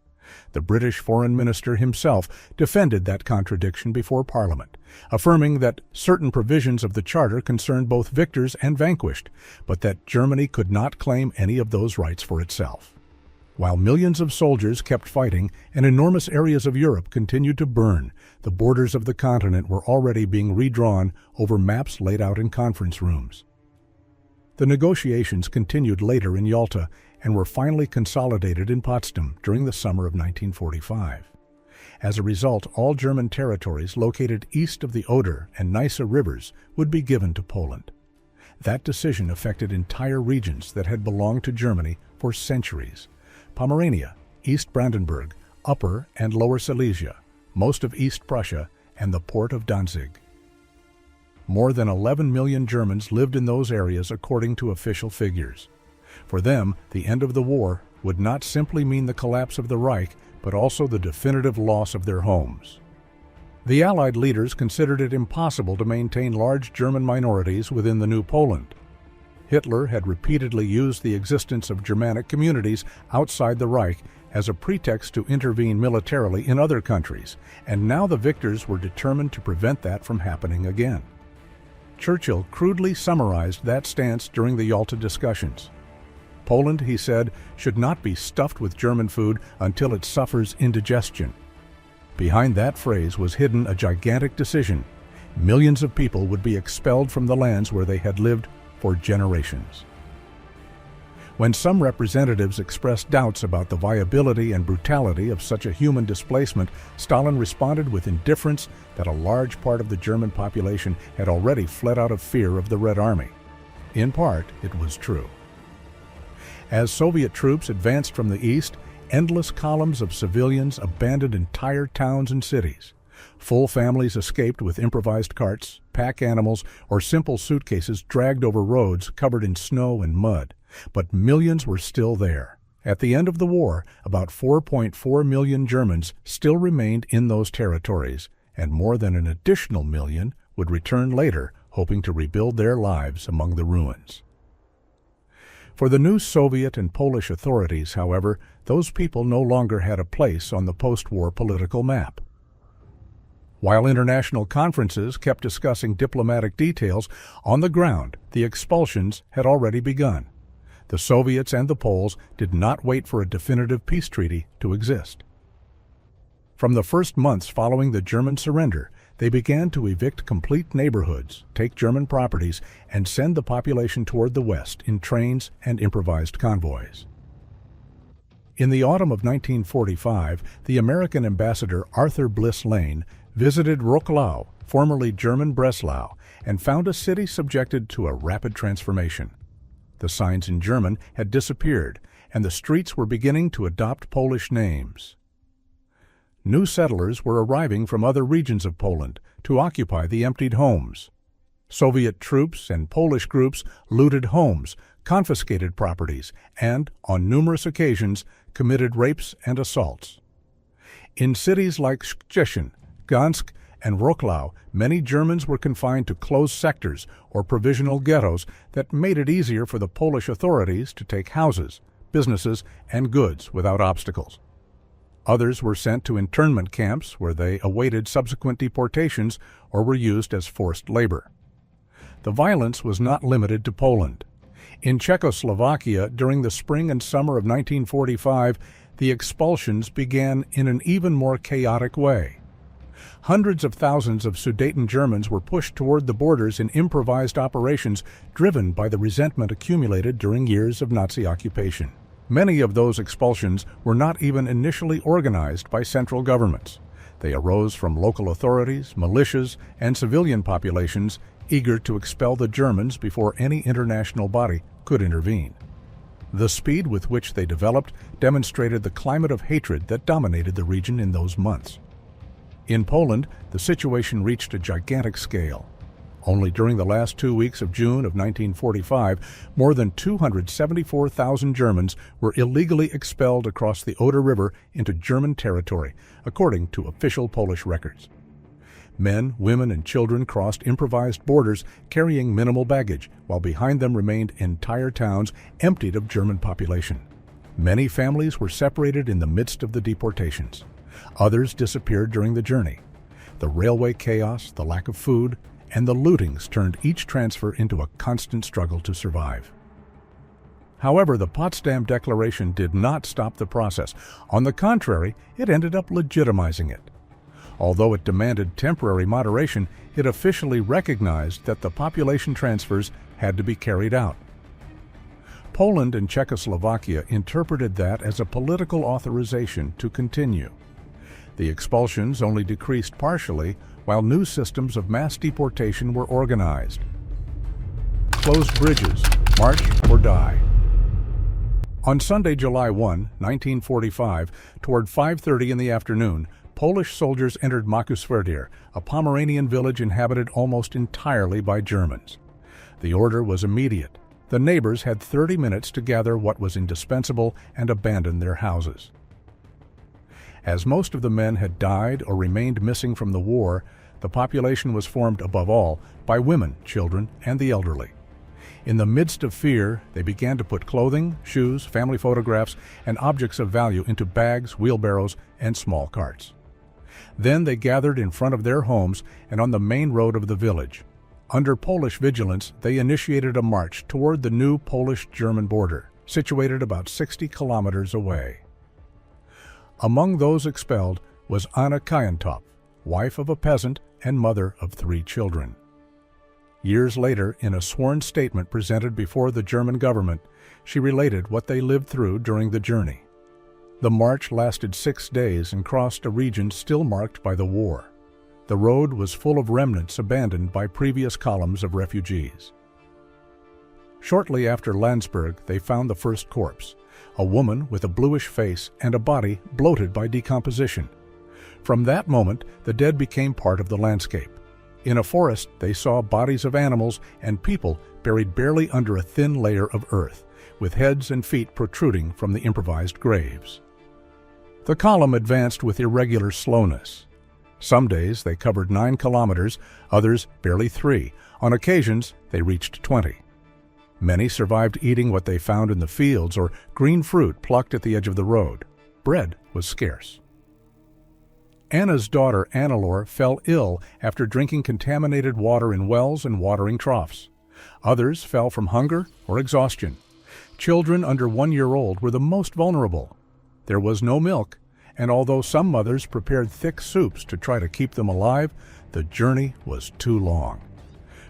Speaker 1: The British Foreign Minister himself defended that contradiction before Parliament, affirming that certain provisions of the Charter concerned both victors and vanquished, but that Germany could not claim any of those rights for itself. While millions of soldiers kept fighting and enormous areas of Europe continued to burn, the borders of the continent were already being redrawn over maps laid out in conference rooms. The negotiations continued later in Yalta and were finally consolidated in Potsdam during the summer of 1945. As a result, all German territories located east of the Oder and Neisse rivers would be given to Poland. That decision affected entire regions that had belonged to Germany for centuries: Pomerania, East Brandenburg, Upper and Lower Silesia, most of East Prussia, and the port of Danzig. More than 11 million Germans lived in those areas according to official figures. For them, the end of the war would not simply mean the collapse of the Reich, but also the definitive loss of their homes. The Allied leaders considered it impossible to maintain large German minorities within the new Poland. Hitler had repeatedly used the existence of Germanic communities outside the Reich as a pretext to intervene militarily in other countries, and now the victors were determined to prevent that from happening again. Churchill crudely summarized that stance during the Yalta discussions. Poland, he said, should not be stuffed with German food until it suffers indigestion. Behind that phrase was hidden a gigantic decision. Millions of people would be expelled from the lands where they had lived for generations. When some representatives expressed doubts about the viability and brutality of such a human displacement, Stalin responded with indifference that a large part of the German population had already fled out of fear of the Red Army. In part, it was true. As Soviet troops advanced from the east, endless columns of civilians abandoned entire towns and cities. Full families escaped with improvised carts, pack animals, or simple suitcases dragged over roads covered in snow and mud. But millions were still there. At the end of the war, about 4.4 million Germans still remained in those territories, and more than an additional million would return later, hoping to rebuild their lives among the ruins. For the new Soviet and Polish authorities, however, those people no longer had a place on the post-war political map. While international conferences kept discussing diplomatic details, on the ground, the expulsions had already begun. The Soviets and the Poles did not wait for a definitive peace treaty to exist. From the first months following the German surrender, they began to evict complete neighborhoods, take German properties, and send the population toward the west in trains and improvised convoys. In the autumn of 1945, the American ambassador Arthur Bliss Lane visited Wrocław, formerly German Breslau, and found a city subjected to a rapid transformation. The signs in German had disappeared, and the streets were beginning to adopt Polish names. New settlers were arriving from other regions of Poland to occupy the emptied homes. Soviet troops and Polish groups looted homes, confiscated properties, and, on numerous occasions, committed rapes and assaults. In cities like Szczecin, Gdansk, and Wrocław, many Germans were confined to closed sectors or provisional ghettos that made it easier for the Polish authorities to take houses, businesses, and goods without obstacles. Others were sent to internment camps where they awaited subsequent deportations or were used as forced labor. The violence was not limited to Poland. In Czechoslovakia, during the spring and summer of 1945, the expulsions began in an even more chaotic way. Hundreds of thousands of Sudeten Germans were pushed toward the borders in improvised operations driven by the resentment accumulated during years of Nazi occupation. Many of those expulsions were not even initially organized by central governments. They arose from local authorities, militias, and civilian populations eager to expel the Germans before any international body could intervene. The speed with which they developed demonstrated the climate of hatred that dominated the region in those months. In Poland, the situation reached a gigantic scale. Only during the last 2 weeks of June of 1945, more than 274,000 Germans were illegally expelled across the Oder River into German territory, according to official Polish records. Men, women, and children crossed improvised borders carrying minimal baggage, while behind them remained entire towns emptied of German population. Many families were separated in the midst of the deportations. Others disappeared during the journey. The railway chaos, the lack of food, and the lootings turned each transfer into a constant struggle to survive. However, the Potsdam Declaration did not stop the process. On the contrary, it ended up legitimizing it. Although it demanded temporary moderation, it officially recognized that the population transfers had to be carried out. Poland and Czechoslovakia interpreted that as a political authorization to continue. The expulsions only decreased partially, while new systems of mass deportation were organized. Closed bridges, march or die. On Sunday, July 1, 1945, toward 5:30 in the afternoon, Polish soldiers entered Makuswerdir, a Pomeranian village inhabited almost entirely by Germans. The order was immediate. The neighbors had 30 minutes to gather what was indispensable and abandon their houses. As most of the men had died or remained missing from the war, the population was formed above all by women, children, and the elderly. In the midst of fear, they began to put clothing, shoes, family photographs, and objects of value into bags, wheelbarrows, and small carts. Then they gathered in front of their homes and on the main road of the village. Under Polish vigilance, they initiated a march toward the new Polish-German border, situated about 60 kilometers away. Among those expelled was Anna Kajentop, wife of a peasant and mother of 3 children. Years later, in a sworn statement presented before the German government, she related what they lived through during the journey. The march lasted 6 days and crossed a region still marked by the war. The road was full of remnants abandoned by previous columns of refugees. Shortly after Landsberg, they found the first corpse, a woman with a bluish face and a body bloated by decomposition. From that moment, the dead became part of the landscape. In a forest, they saw bodies of animals and people buried barely under a thin layer of earth, with heads and feet protruding from the improvised graves. The column advanced with irregular slowness. Some days they covered 9 kilometers, others barely 3. On occasions, they reached 20. Many survived eating what they found in the fields or green fruit plucked at the edge of the road. Bread was scarce. Anna's daughter, Annalore, fell ill after drinking contaminated water in wells and watering troughs. Others fell from hunger or exhaustion. Children under 1 year old were the most vulnerable. There was no milk, and although some mothers prepared thick soups to try to keep them alive, the journey was too long.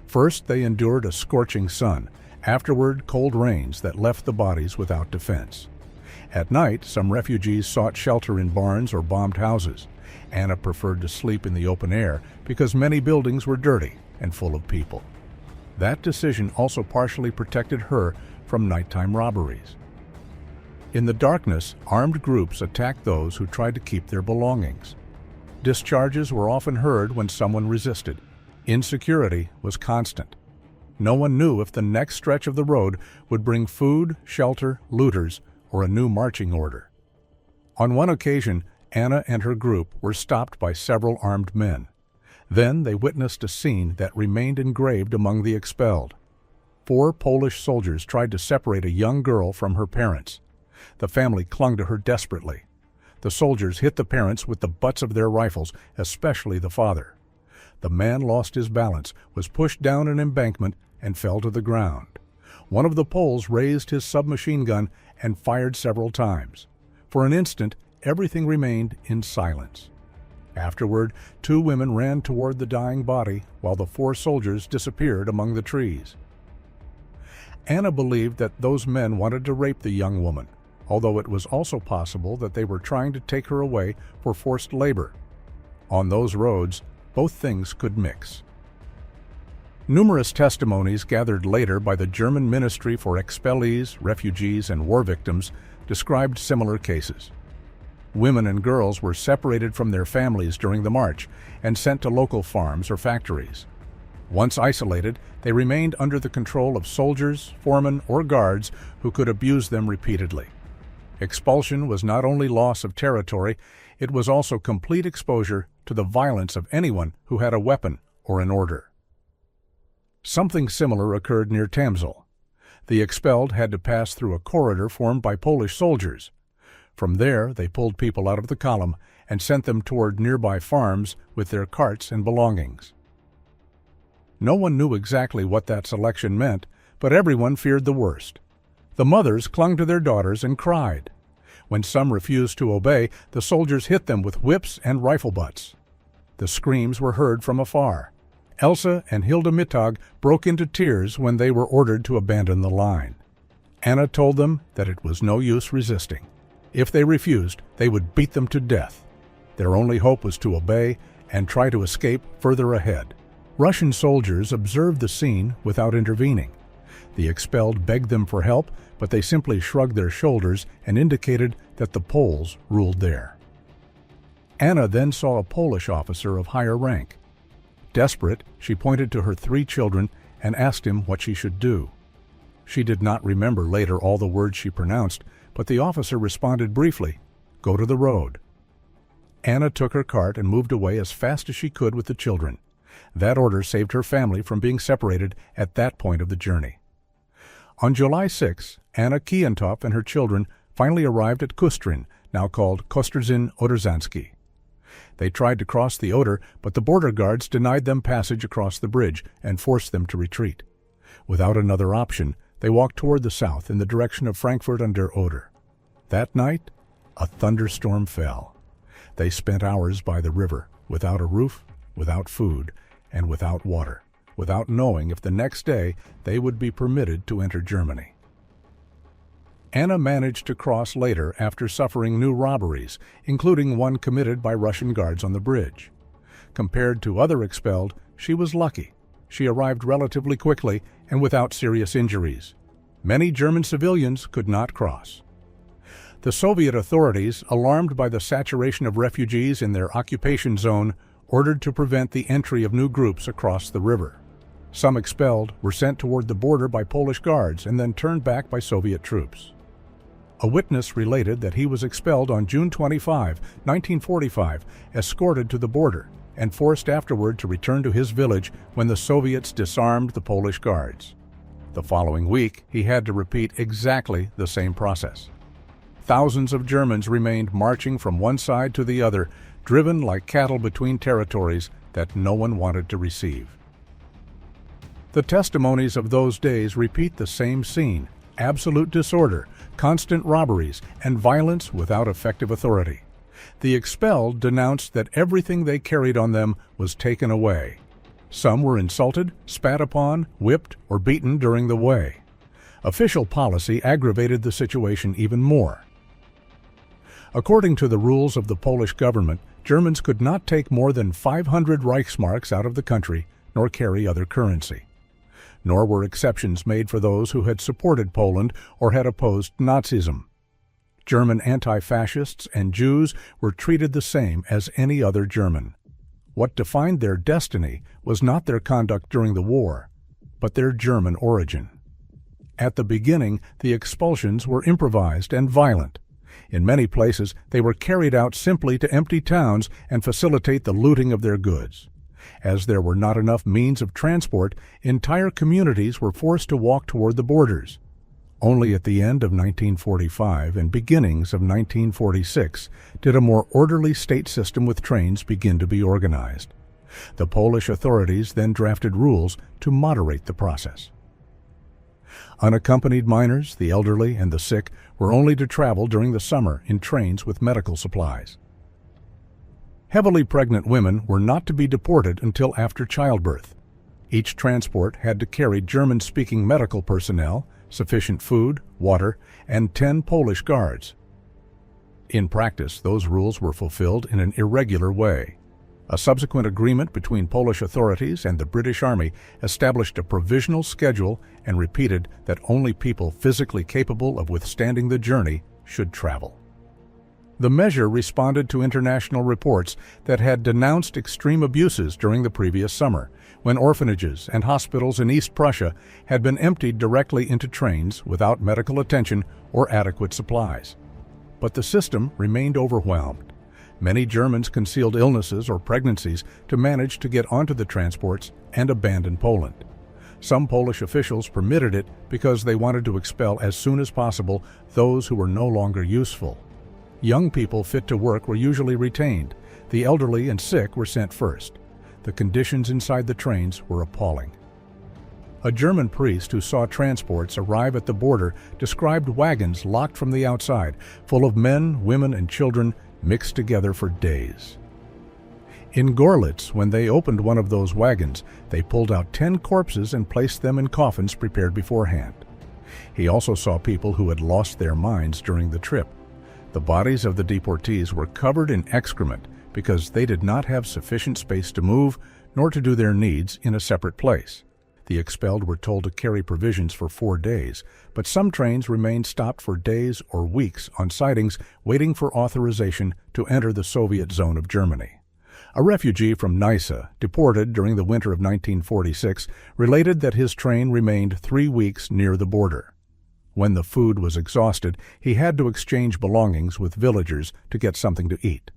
Speaker 1: First, they endured a scorching sun. Afterward, cold rains that left the bodies without defense. At night, some refugees sought shelter in barns or bombed houses. Anna preferred to sleep in the open air because many buildings were dirty and full of people. That decision also partially protected her from nighttime robberies. In the darkness, armed groups attacked those who tried to keep their belongings. Discharges were often heard when someone resisted. Insecurity was constant. No one knew if the next stretch of the road would bring food, shelter, looters, or a new marching order. On one occasion, Anna and her group were stopped by several armed men. Then they witnessed a scene that remained engraved among the expelled. 4 Polish soldiers tried to separate a young girl from her parents. The family clung to her desperately. The soldiers hit the parents with the butts of their rifles, especially the father. The man lost his balance, was pushed down an embankment, and fell to the ground. One of the Poles raised his submachine gun and fired several times. For an instant, everything remained in silence. Afterward, 2 women ran toward the dying body while the 4 soldiers disappeared among the trees. Anna believed that those men wanted to rape the young woman. although it was also possible that they were trying to take her away for forced labor. On those roads, both things could mix. Numerous testimonies gathered later by the German Ministry for Expellees, Refugees, and War Victims described similar cases. Women and girls were separated from their families during the march and sent to local farms or factories. Once isolated, they remained under the control of soldiers, foremen, or guards who could abuse them repeatedly. Expulsion was not only loss of territory, it was also complete exposure to the violence of anyone who had a weapon or an order. Something similar occurred near Tamsil. The expelled had to pass through a corridor formed by Polish soldiers. From there, they pulled people out of the column and sent them toward nearby farms with their carts and belongings. No one knew exactly what that selection meant, but everyone feared the worst. The mothers clung to their daughters and cried. When some refused to obey, the soldiers hit them with whips and rifle butts. The screams were heard from afar. Elsa and Hilda Mittag broke into tears when they were ordered to abandon the line. Anna told them that it was no use resisting. If they refused, they would beat them to death. Their only hope was to obey and try to escape further ahead. Russian soldiers observed the scene without intervening. The expelled begged them for help, but they simply shrugged their shoulders and indicated that the Poles ruled there. Anna then saw a Polish officer of higher rank. Desperate, she pointed to her 3 children and asked him what she should do. She did not remember later all the words she pronounced, but the officer responded briefly, "Go to the road." Anna took her cart and moved away as fast as she could with the children. That order saved her family from being separated at that point of the journey. On July 6, Anna Kientov and her children finally arrived at Kustrin, now called Kosterzyn-Odrzański. They tried to cross the Oder, but the border guards denied them passage across the bridge and forced them to retreat. Without another option, they walked toward the south in the direction of Frankfurt an der Oder. That night, a thunderstorm fell. They spent hours by the river, without a roof, without food, and without water, without knowing if the next day they would be permitted to enter Germany. Anna managed to cross later after suffering new robberies, including one committed by Russian guards on the bridge. Compared to other expelled, she was lucky. She arrived relatively quickly and without serious injuries. Many German civilians could not cross. The Soviet authorities, alarmed by the saturation of refugees in their occupation zone, ordered to prevent the entry of new groups across the river. Some expelled were sent toward the border by Polish guards and then turned back by Soviet troops. A witness related that he was expelled on June 25, 1945, escorted to the border, and forced afterward to return to his village when the Soviets disarmed the Polish guards. The following week, he had to repeat exactly the same process. Thousands of Germans remained marching from one side to the other, driven like cattle between territories that no one wanted to receive. The testimonies of those days repeat the same scene: absolute disorder, constant robberies, and violence without effective authority. The expelled denounced that everything they carried on them was taken away. Some were insulted, spat upon, whipped, or beaten during the way. Official policy aggravated the situation even more. According to the rules of the Polish government, Germans could not take more than 500 Reichsmarks out of the country, nor carry other currency. Nor were exceptions made for those who had supported Poland or had opposed Nazism. German anti-fascists and Jews were treated the same as any other German. What defined their destiny was not their conduct during the war, but their German origin. At the beginning, the expulsions were improvised and violent. In many places, they were carried out simply to empty towns and facilitate the looting of their goods. As there were not enough means of transport, entire communities were forced to walk toward the borders. Only at the end of 1945 and beginnings of 1946 did a more orderly state system with trains begin to be organized. The Polish authorities then drafted rules to moderate the process. Unaccompanied minors, the elderly, and the sick were only to travel during the summer in trains with medical supplies. Heavily pregnant women were not to be deported until after childbirth. Each transport had to carry German-speaking medical personnel, sufficient food, water, and 10 Polish guards. In practice, those rules were fulfilled in an irregular way. A subsequent agreement between Polish authorities and the British Army established a provisional schedule and repeated that only people physically capable of withstanding the journey should travel. The measure responded to international reports that had denounced extreme abuses during the previous summer, when orphanages and hospitals in East Prussia had been emptied directly into trains without medical attention or adequate supplies. But the system remained overwhelmed. Many Germans concealed illnesses or pregnancies to manage to get onto the transports and abandon Poland. Some Polish officials permitted it because they wanted to expel as soon as possible those who were no longer useful. Young people fit to work were usually retained. The elderly and sick were sent first. The conditions inside the trains were appalling. A German priest who saw transports arrive at the border described wagons locked from the outside, full of men, women, and children mixed together for days. In Gorlitz, when they opened one of those wagons, they pulled out 10 corpses and placed them in coffins prepared beforehand. He also saw people who had lost their minds during the trip. The bodies of the deportees were covered in excrement because they did not have sufficient space to move nor to do their needs in a separate place. The expelled were told to carry provisions for 4 days, but some trains remained stopped for days or weeks on sidings waiting for authorization to enter the Soviet zone of Germany. A refugee from Nysa, deported during the winter of 1946, related that his train remained 3 weeks near the border. When the food was exhausted, he had to exchange belongings with villagers to get something to eat.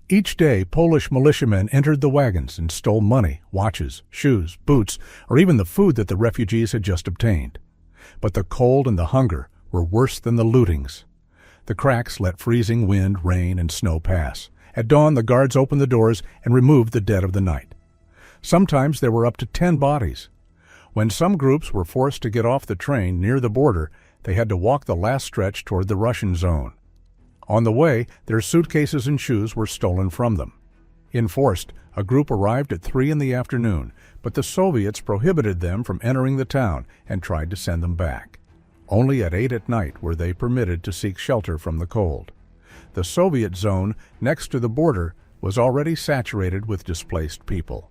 Speaker 1: Each day, Polish militiamen entered the wagons and stole money, watches, shoes, boots, or even the food that the refugees had just obtained. But the cold and the hunger were worse than the lootings. The cracks let freezing wind, rain, and snow pass. At dawn, the guards opened the doors and removed the dead of the night. Sometimes there were up to 10 bodies. When some groups were forced to get off the train near the border, they had to walk the last stretch toward the Russian zone. On the way, their suitcases and shoes were stolen from them. In Forst, a group arrived at 3 in the afternoon, but the Soviets prohibited them from entering the town and tried to send them back. Only at 8 at night were they permitted to seek shelter from the cold. The Soviet zone next to the border was already saturated with displaced people.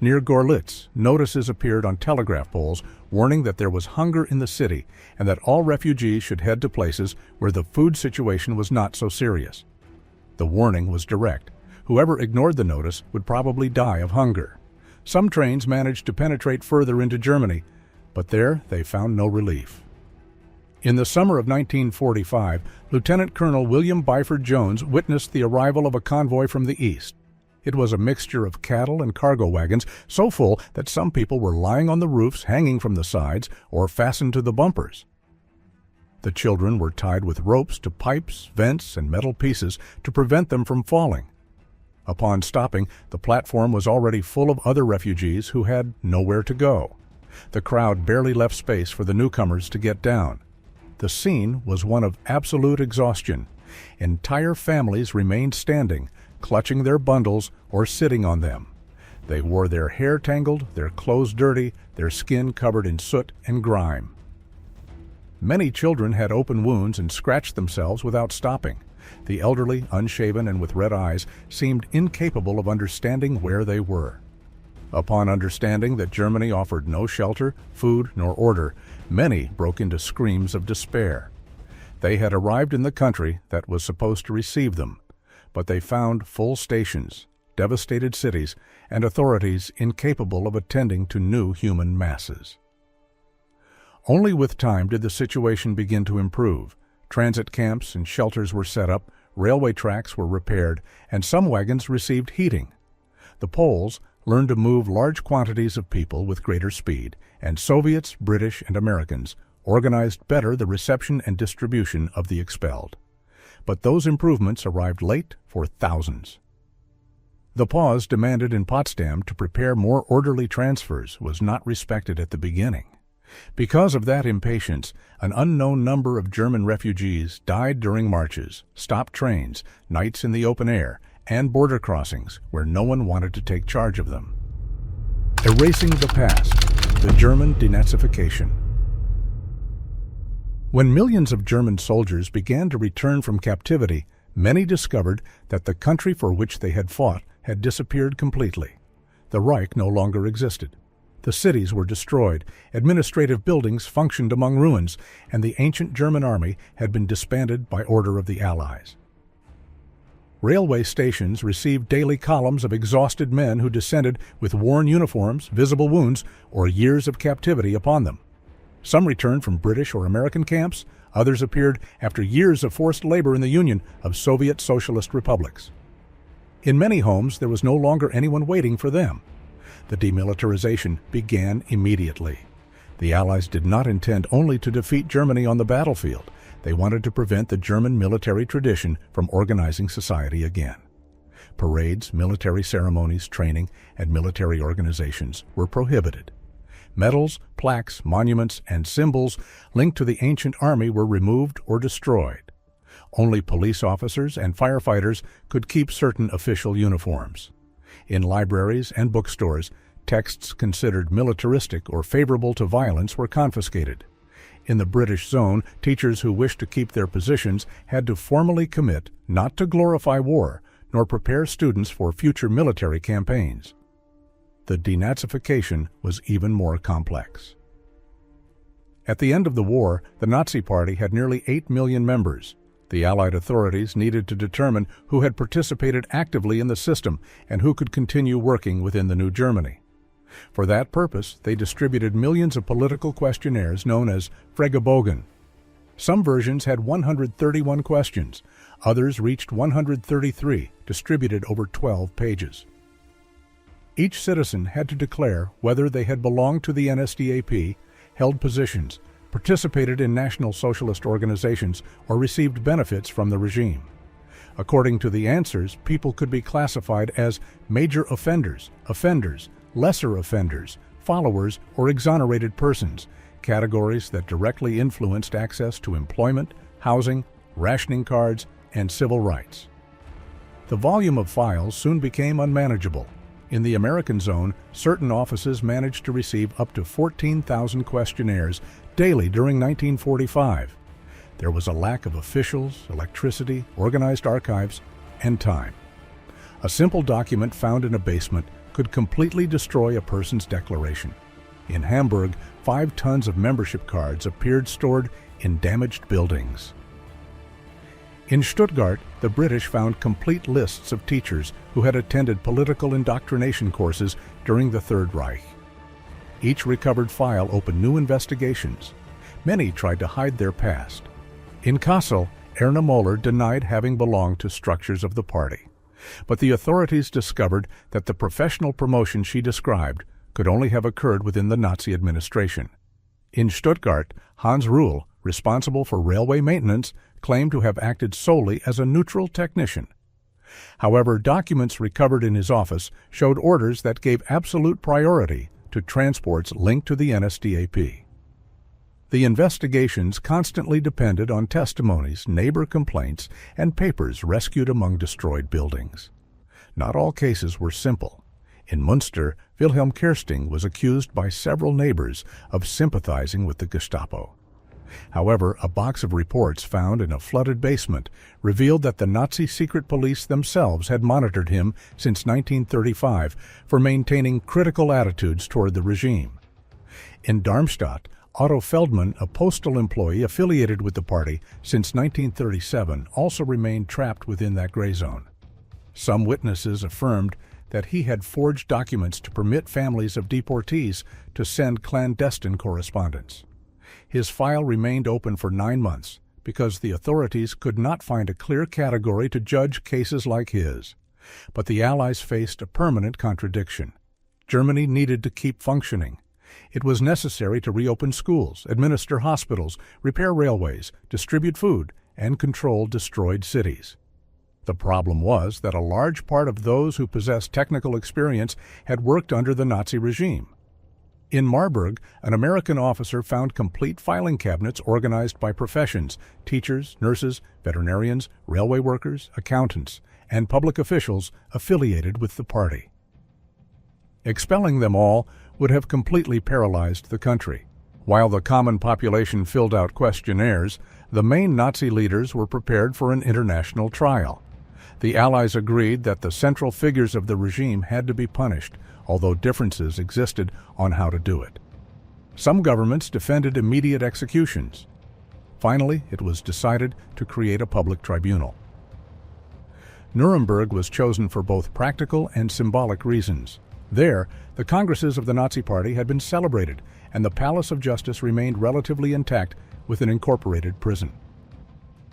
Speaker 1: Near Gorlitz, notices appeared on telegraph poles warning that there was hunger in the city and that all refugees should head to places where the food situation was not so serious. The warning was direct. Whoever ignored the notice would probably die of hunger. Some trains managed to penetrate further into Germany, but there they found no relief. In the summer of 1945, Lieutenant Colonel William Byford Jones witnessed the arrival of a convoy from the east. It was a mixture of cattle and cargo wagons, so full that some people were lying on the roofs hanging from the sides or fastened to the bumpers. The children were tied with ropes to pipes, vents, and metal pieces to prevent them from falling. Upon stopping, the platform was already full of other refugees who had nowhere to go. The crowd barely left space for the newcomers to get down. The scene was one of absolute exhaustion. Entire families remained standing, clutching their bundles or sitting on them. They wore their hair tangled, their clothes dirty, their skin covered in soot and grime. Many children had open wounds and scratched themselves without stopping. The elderly, unshaven and with red eyes, seemed incapable of understanding where they were. Upon understanding that Germany offered no shelter, food, nor order, many broke into screams of despair. They had arrived in the country that was supposed to receive them, but they found full stations, devastated cities, and authorities incapable of attending to new human masses. Only with time did the situation begin to improve. Transit camps and shelters were set up, railway tracks were repaired, and some wagons received heating. The Poles learned to move large quantities of people with greater speed, and Soviets, British, and Americans organized better the reception and distribution of the expelled. But those improvements arrived late for thousands. The pause demanded in Potsdam to prepare more orderly transfers was not respected at the beginning. Because of that impatience, an unknown number of German refugees died during marches, stopped trains, nights in the open air, and border crossings where no one wanted to take charge of them. Erasing the past, the German denazification. When millions of German soldiers began to return from captivity, many discovered that the country for which they had fought had disappeared completely. The Reich no longer existed. The cities were destroyed, administrative buildings functioned among ruins, and the ancient German army had been disbanded by order of the Allies. Railway stations received daily columns of exhausted men who descended with worn uniforms, visible wounds, or years of captivity upon them. Some returned from British or American camps, others appeared after years of forced labor in the Union of Soviet Socialist republics. In many homes, there was no longer anyone waiting for them. The demilitarization began immediately. The Allies did not intend only to defeat Germany on the battlefield. They wanted to prevent the German military tradition from organizing society again. Parades, military ceremonies, training, and military organizations were prohibited. Medals, plaques, monuments, and symbols linked to the ancient army were removed or destroyed. Only police officers and firefighters could keep certain official uniforms. In libraries and bookstores, texts considered militaristic or favorable to violence were confiscated. In the British zone, teachers who wished to keep their positions had to formally commit not to glorify war, nor prepare students for future military campaigns. The denazification was even more complex. At the end of the war, the Nazi Party had nearly 8 million members. The Allied authorities needed to determine who had participated actively in the system and who could continue working within the new Germany. For that purpose, they distributed millions of political questionnaires known as Fragebogen. Some versions had 131 questions. Others reached 133, distributed over 12 pages. Each citizen had to declare whether they had belonged to the NSDAP, held positions, participated in National Socialist organizations, or received benefits from the regime. According to the answers, people could be classified as major offenders, offenders, lesser offenders, followers, or exonerated persons, categories that directly influenced access to employment, housing, rationing cards, and civil rights. The volume of files soon became unmanageable. In the American zone, certain offices managed to receive up to 14,000 questionnaires daily during 1945. There was a lack of officials, electricity, organized archives, and time. A simple document found in a basement could completely destroy a person's declaration. In Hamburg, 5 tons of membership cards appeared stored in damaged buildings. In Stuttgart, the British found complete lists of teachers who had attended political indoctrination courses during the Third Reich. Each recovered file opened new investigations. Many tried to hide their past. In Kassel, Erna Moller denied having belonged to structures of the party. But the authorities discovered that the professional promotion she described could only have occurred within the Nazi administration. In Stuttgart, Hans Rühl, responsible for railway maintenance, claimed to have acted solely as a neutral technician. However, documents recovered in his office showed orders that gave absolute priority to transports linked to the NSDAP. The investigations constantly depended on testimonies, neighbor complaints, and papers rescued among destroyed buildings. Not all cases were simple. In Munster, Wilhelm Kersting was accused by several neighbors of sympathizing with the Gestapo. However, a box of reports found in a flooded basement revealed that the Nazi secret police themselves had monitored him since 1935 for maintaining critical attitudes toward the regime. In Darmstadt, Otto Feldman, a postal employee affiliated with the party since 1937, also remained trapped within that gray zone. Some witnesses affirmed that he had forged documents to permit families of deportees to send clandestine correspondence. His file remained open for 9 months because the authorities could not find a clear category to judge cases like his. But the Allies faced a permanent contradiction. Germany needed to keep functioning. It was necessary to reopen schools, administer hospitals, repair railways, distribute food, and control destroyed cities. The problem was that a large part of those who possessed technical experience had worked under the Nazi regime. In Marburg, an American officer found complete filing cabinets organized by professions: teachers, nurses, veterinarians, railway workers, accountants, and public officials affiliated with the party. Expelling them all would have completely paralyzed the country. While the common population filled out questionnaires, the main Nazi leaders were prepared for an international trial. The Allies agreed that the central figures of the regime had to be punished, although differences existed on how to do it. Some governments defended immediate executions. Finally, it was decided to create a public tribunal. Nuremberg was chosen for both practical and symbolic reasons. There, the Congresses of the Nazi Party had been celebrated, and the Palace of Justice remained relatively intact with an incorporated prison.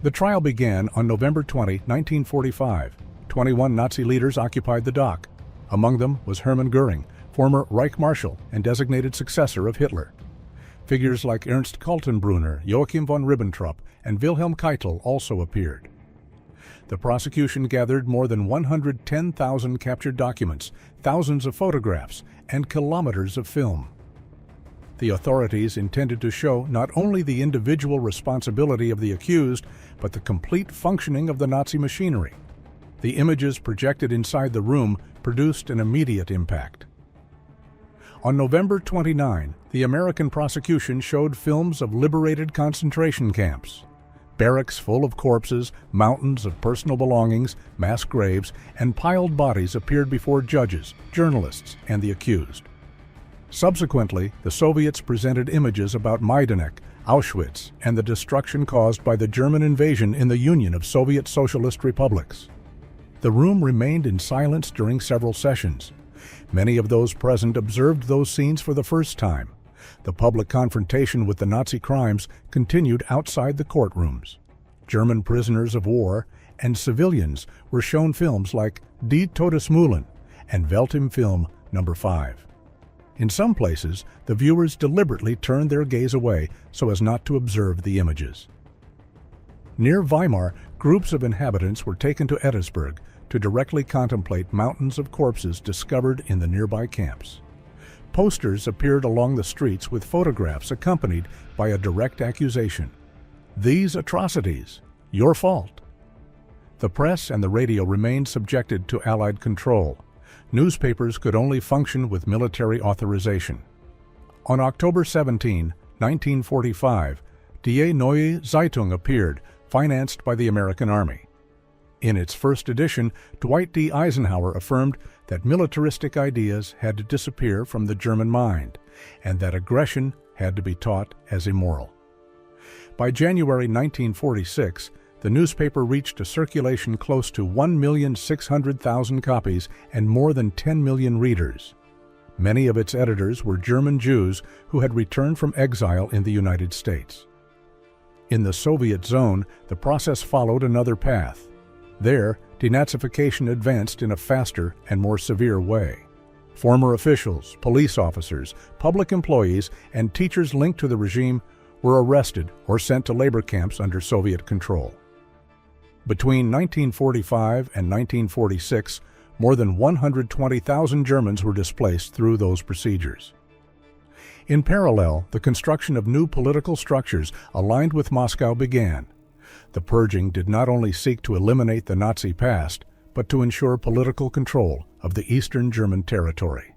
Speaker 1: The trial began on November 20, 1945. 21 Nazi leaders occupied the dock. Among them was Hermann Göring, former Reich Marshal and designated successor of Hitler. Figures like Ernst Kaltenbrunner, Joachim von Ribbentrop, and Wilhelm Keitel also appeared. The prosecution gathered more than 110,000 captured documents, thousands of photographs, and kilometers of film. The authorities intended to show not only the individual responsibility of the accused, but the complete functioning of the Nazi machinery. The images projected inside the room produced an immediate impact. On November 29, the American prosecution showed films of liberated concentration camps. Barracks full of corpses, mountains of personal belongings, mass graves, and piled bodies appeared before judges, journalists, and the accused. Subsequently, the Soviets presented images about Majdanek, Auschwitz, and the destruction caused by the German invasion in the Union of Soviet Socialist Republics. The room remained in silence during several sessions. Many of those present observed those scenes for the first time. The public confrontation with the Nazi crimes continued outside the courtrooms. German prisoners of war and civilians were shown films like Die Todesmühlen and Weltim Film No. 5. In some places, the viewers deliberately turned their gaze away so as not to observe the images. Near Weimar, groups of inhabitants were taken to Ettisburg to directly contemplate mountains of corpses discovered in the nearby camps. Posters appeared along the streets with photographs accompanied by a direct accusation. These atrocities, your fault. The press and the radio remained subjected to Allied control. Newspapers could only function with military authorization. On October 17, 1945, Die Neue Zeitung appeared, financed by the American Army. In its first edition, Dwight D. Eisenhower affirmed that militaristic ideas had to disappear from the German mind, and that aggression had to be taught as immoral. By January 1946, the newspaper reached a circulation close to 1,600,000 copies and more than 10 million readers. Many of its editors were German Jews who had returned from exile in the United States. In the Soviet zone, the process followed another path. There, denazification advanced in a faster and more severe way. Former officials, police officers, public employees, and teachers linked to the regime were arrested or sent to labor camps under Soviet control. Between 1945 and 1946, more than 120,000 Germans were displaced through those procedures. In parallel, the construction of new political structures aligned with Moscow began. The purging did not only seek to eliminate the Nazi past, but to ensure political control of the Eastern German territory.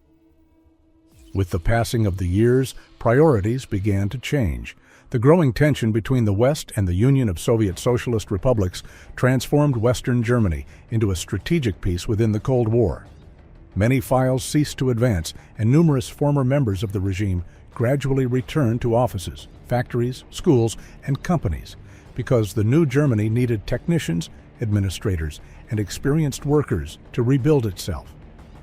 Speaker 1: With the passing of the years, priorities began to change. The growing tension between the West and the Union of Soviet Socialist Republics transformed Western Germany into a strategic piece within the Cold War. Many files ceased to advance, and numerous former members of the regime gradually returned to offices, factories, schools, and companies, because the new Germany needed technicians, administrators, and experienced workers to rebuild itself.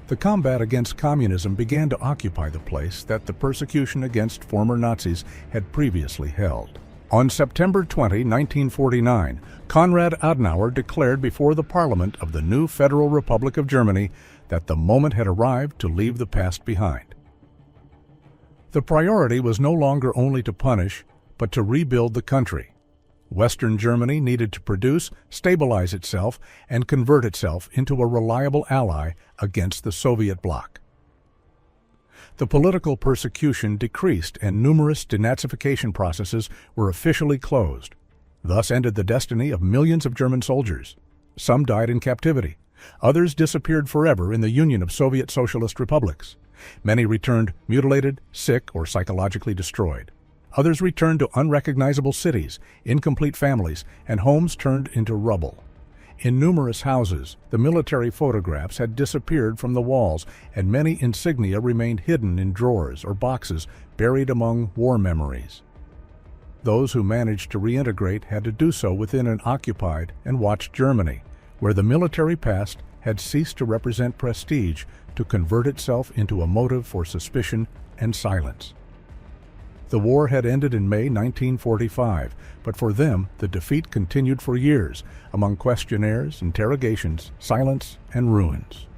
Speaker 1: The combat against communism began to occupy the place that the persecution against former Nazis had previously held. On September 20, 1949, Konrad Adenauer declared before the Parliament of the new Federal Republic of Germany that the moment had arrived to leave the past behind. The priority was no longer only to punish, but to rebuild the country. Western Germany needed to produce, stabilize itself, and convert itself into a reliable ally against the Soviet bloc. The political persecution decreased and numerous denazification processes were officially closed. Thus ended the destiny of millions of German soldiers. Some died in captivity. Others disappeared forever in the Union of Soviet Socialist Republics. Many returned mutilated, sick, or psychologically destroyed. Others returned to unrecognizable cities, incomplete families, and homes turned into rubble. In numerous houses, the military photographs had disappeared from the walls, and many insignia remained hidden in drawers or boxes buried among war memories. Those who managed to reintegrate had to do so within an occupied and watched Germany, where the military past had ceased to represent prestige to convert itself into a motive for suspicion and silence. The war had ended in May 1945, but for them the defeat continued for years, among questionnaires, interrogations, silence, and ruins.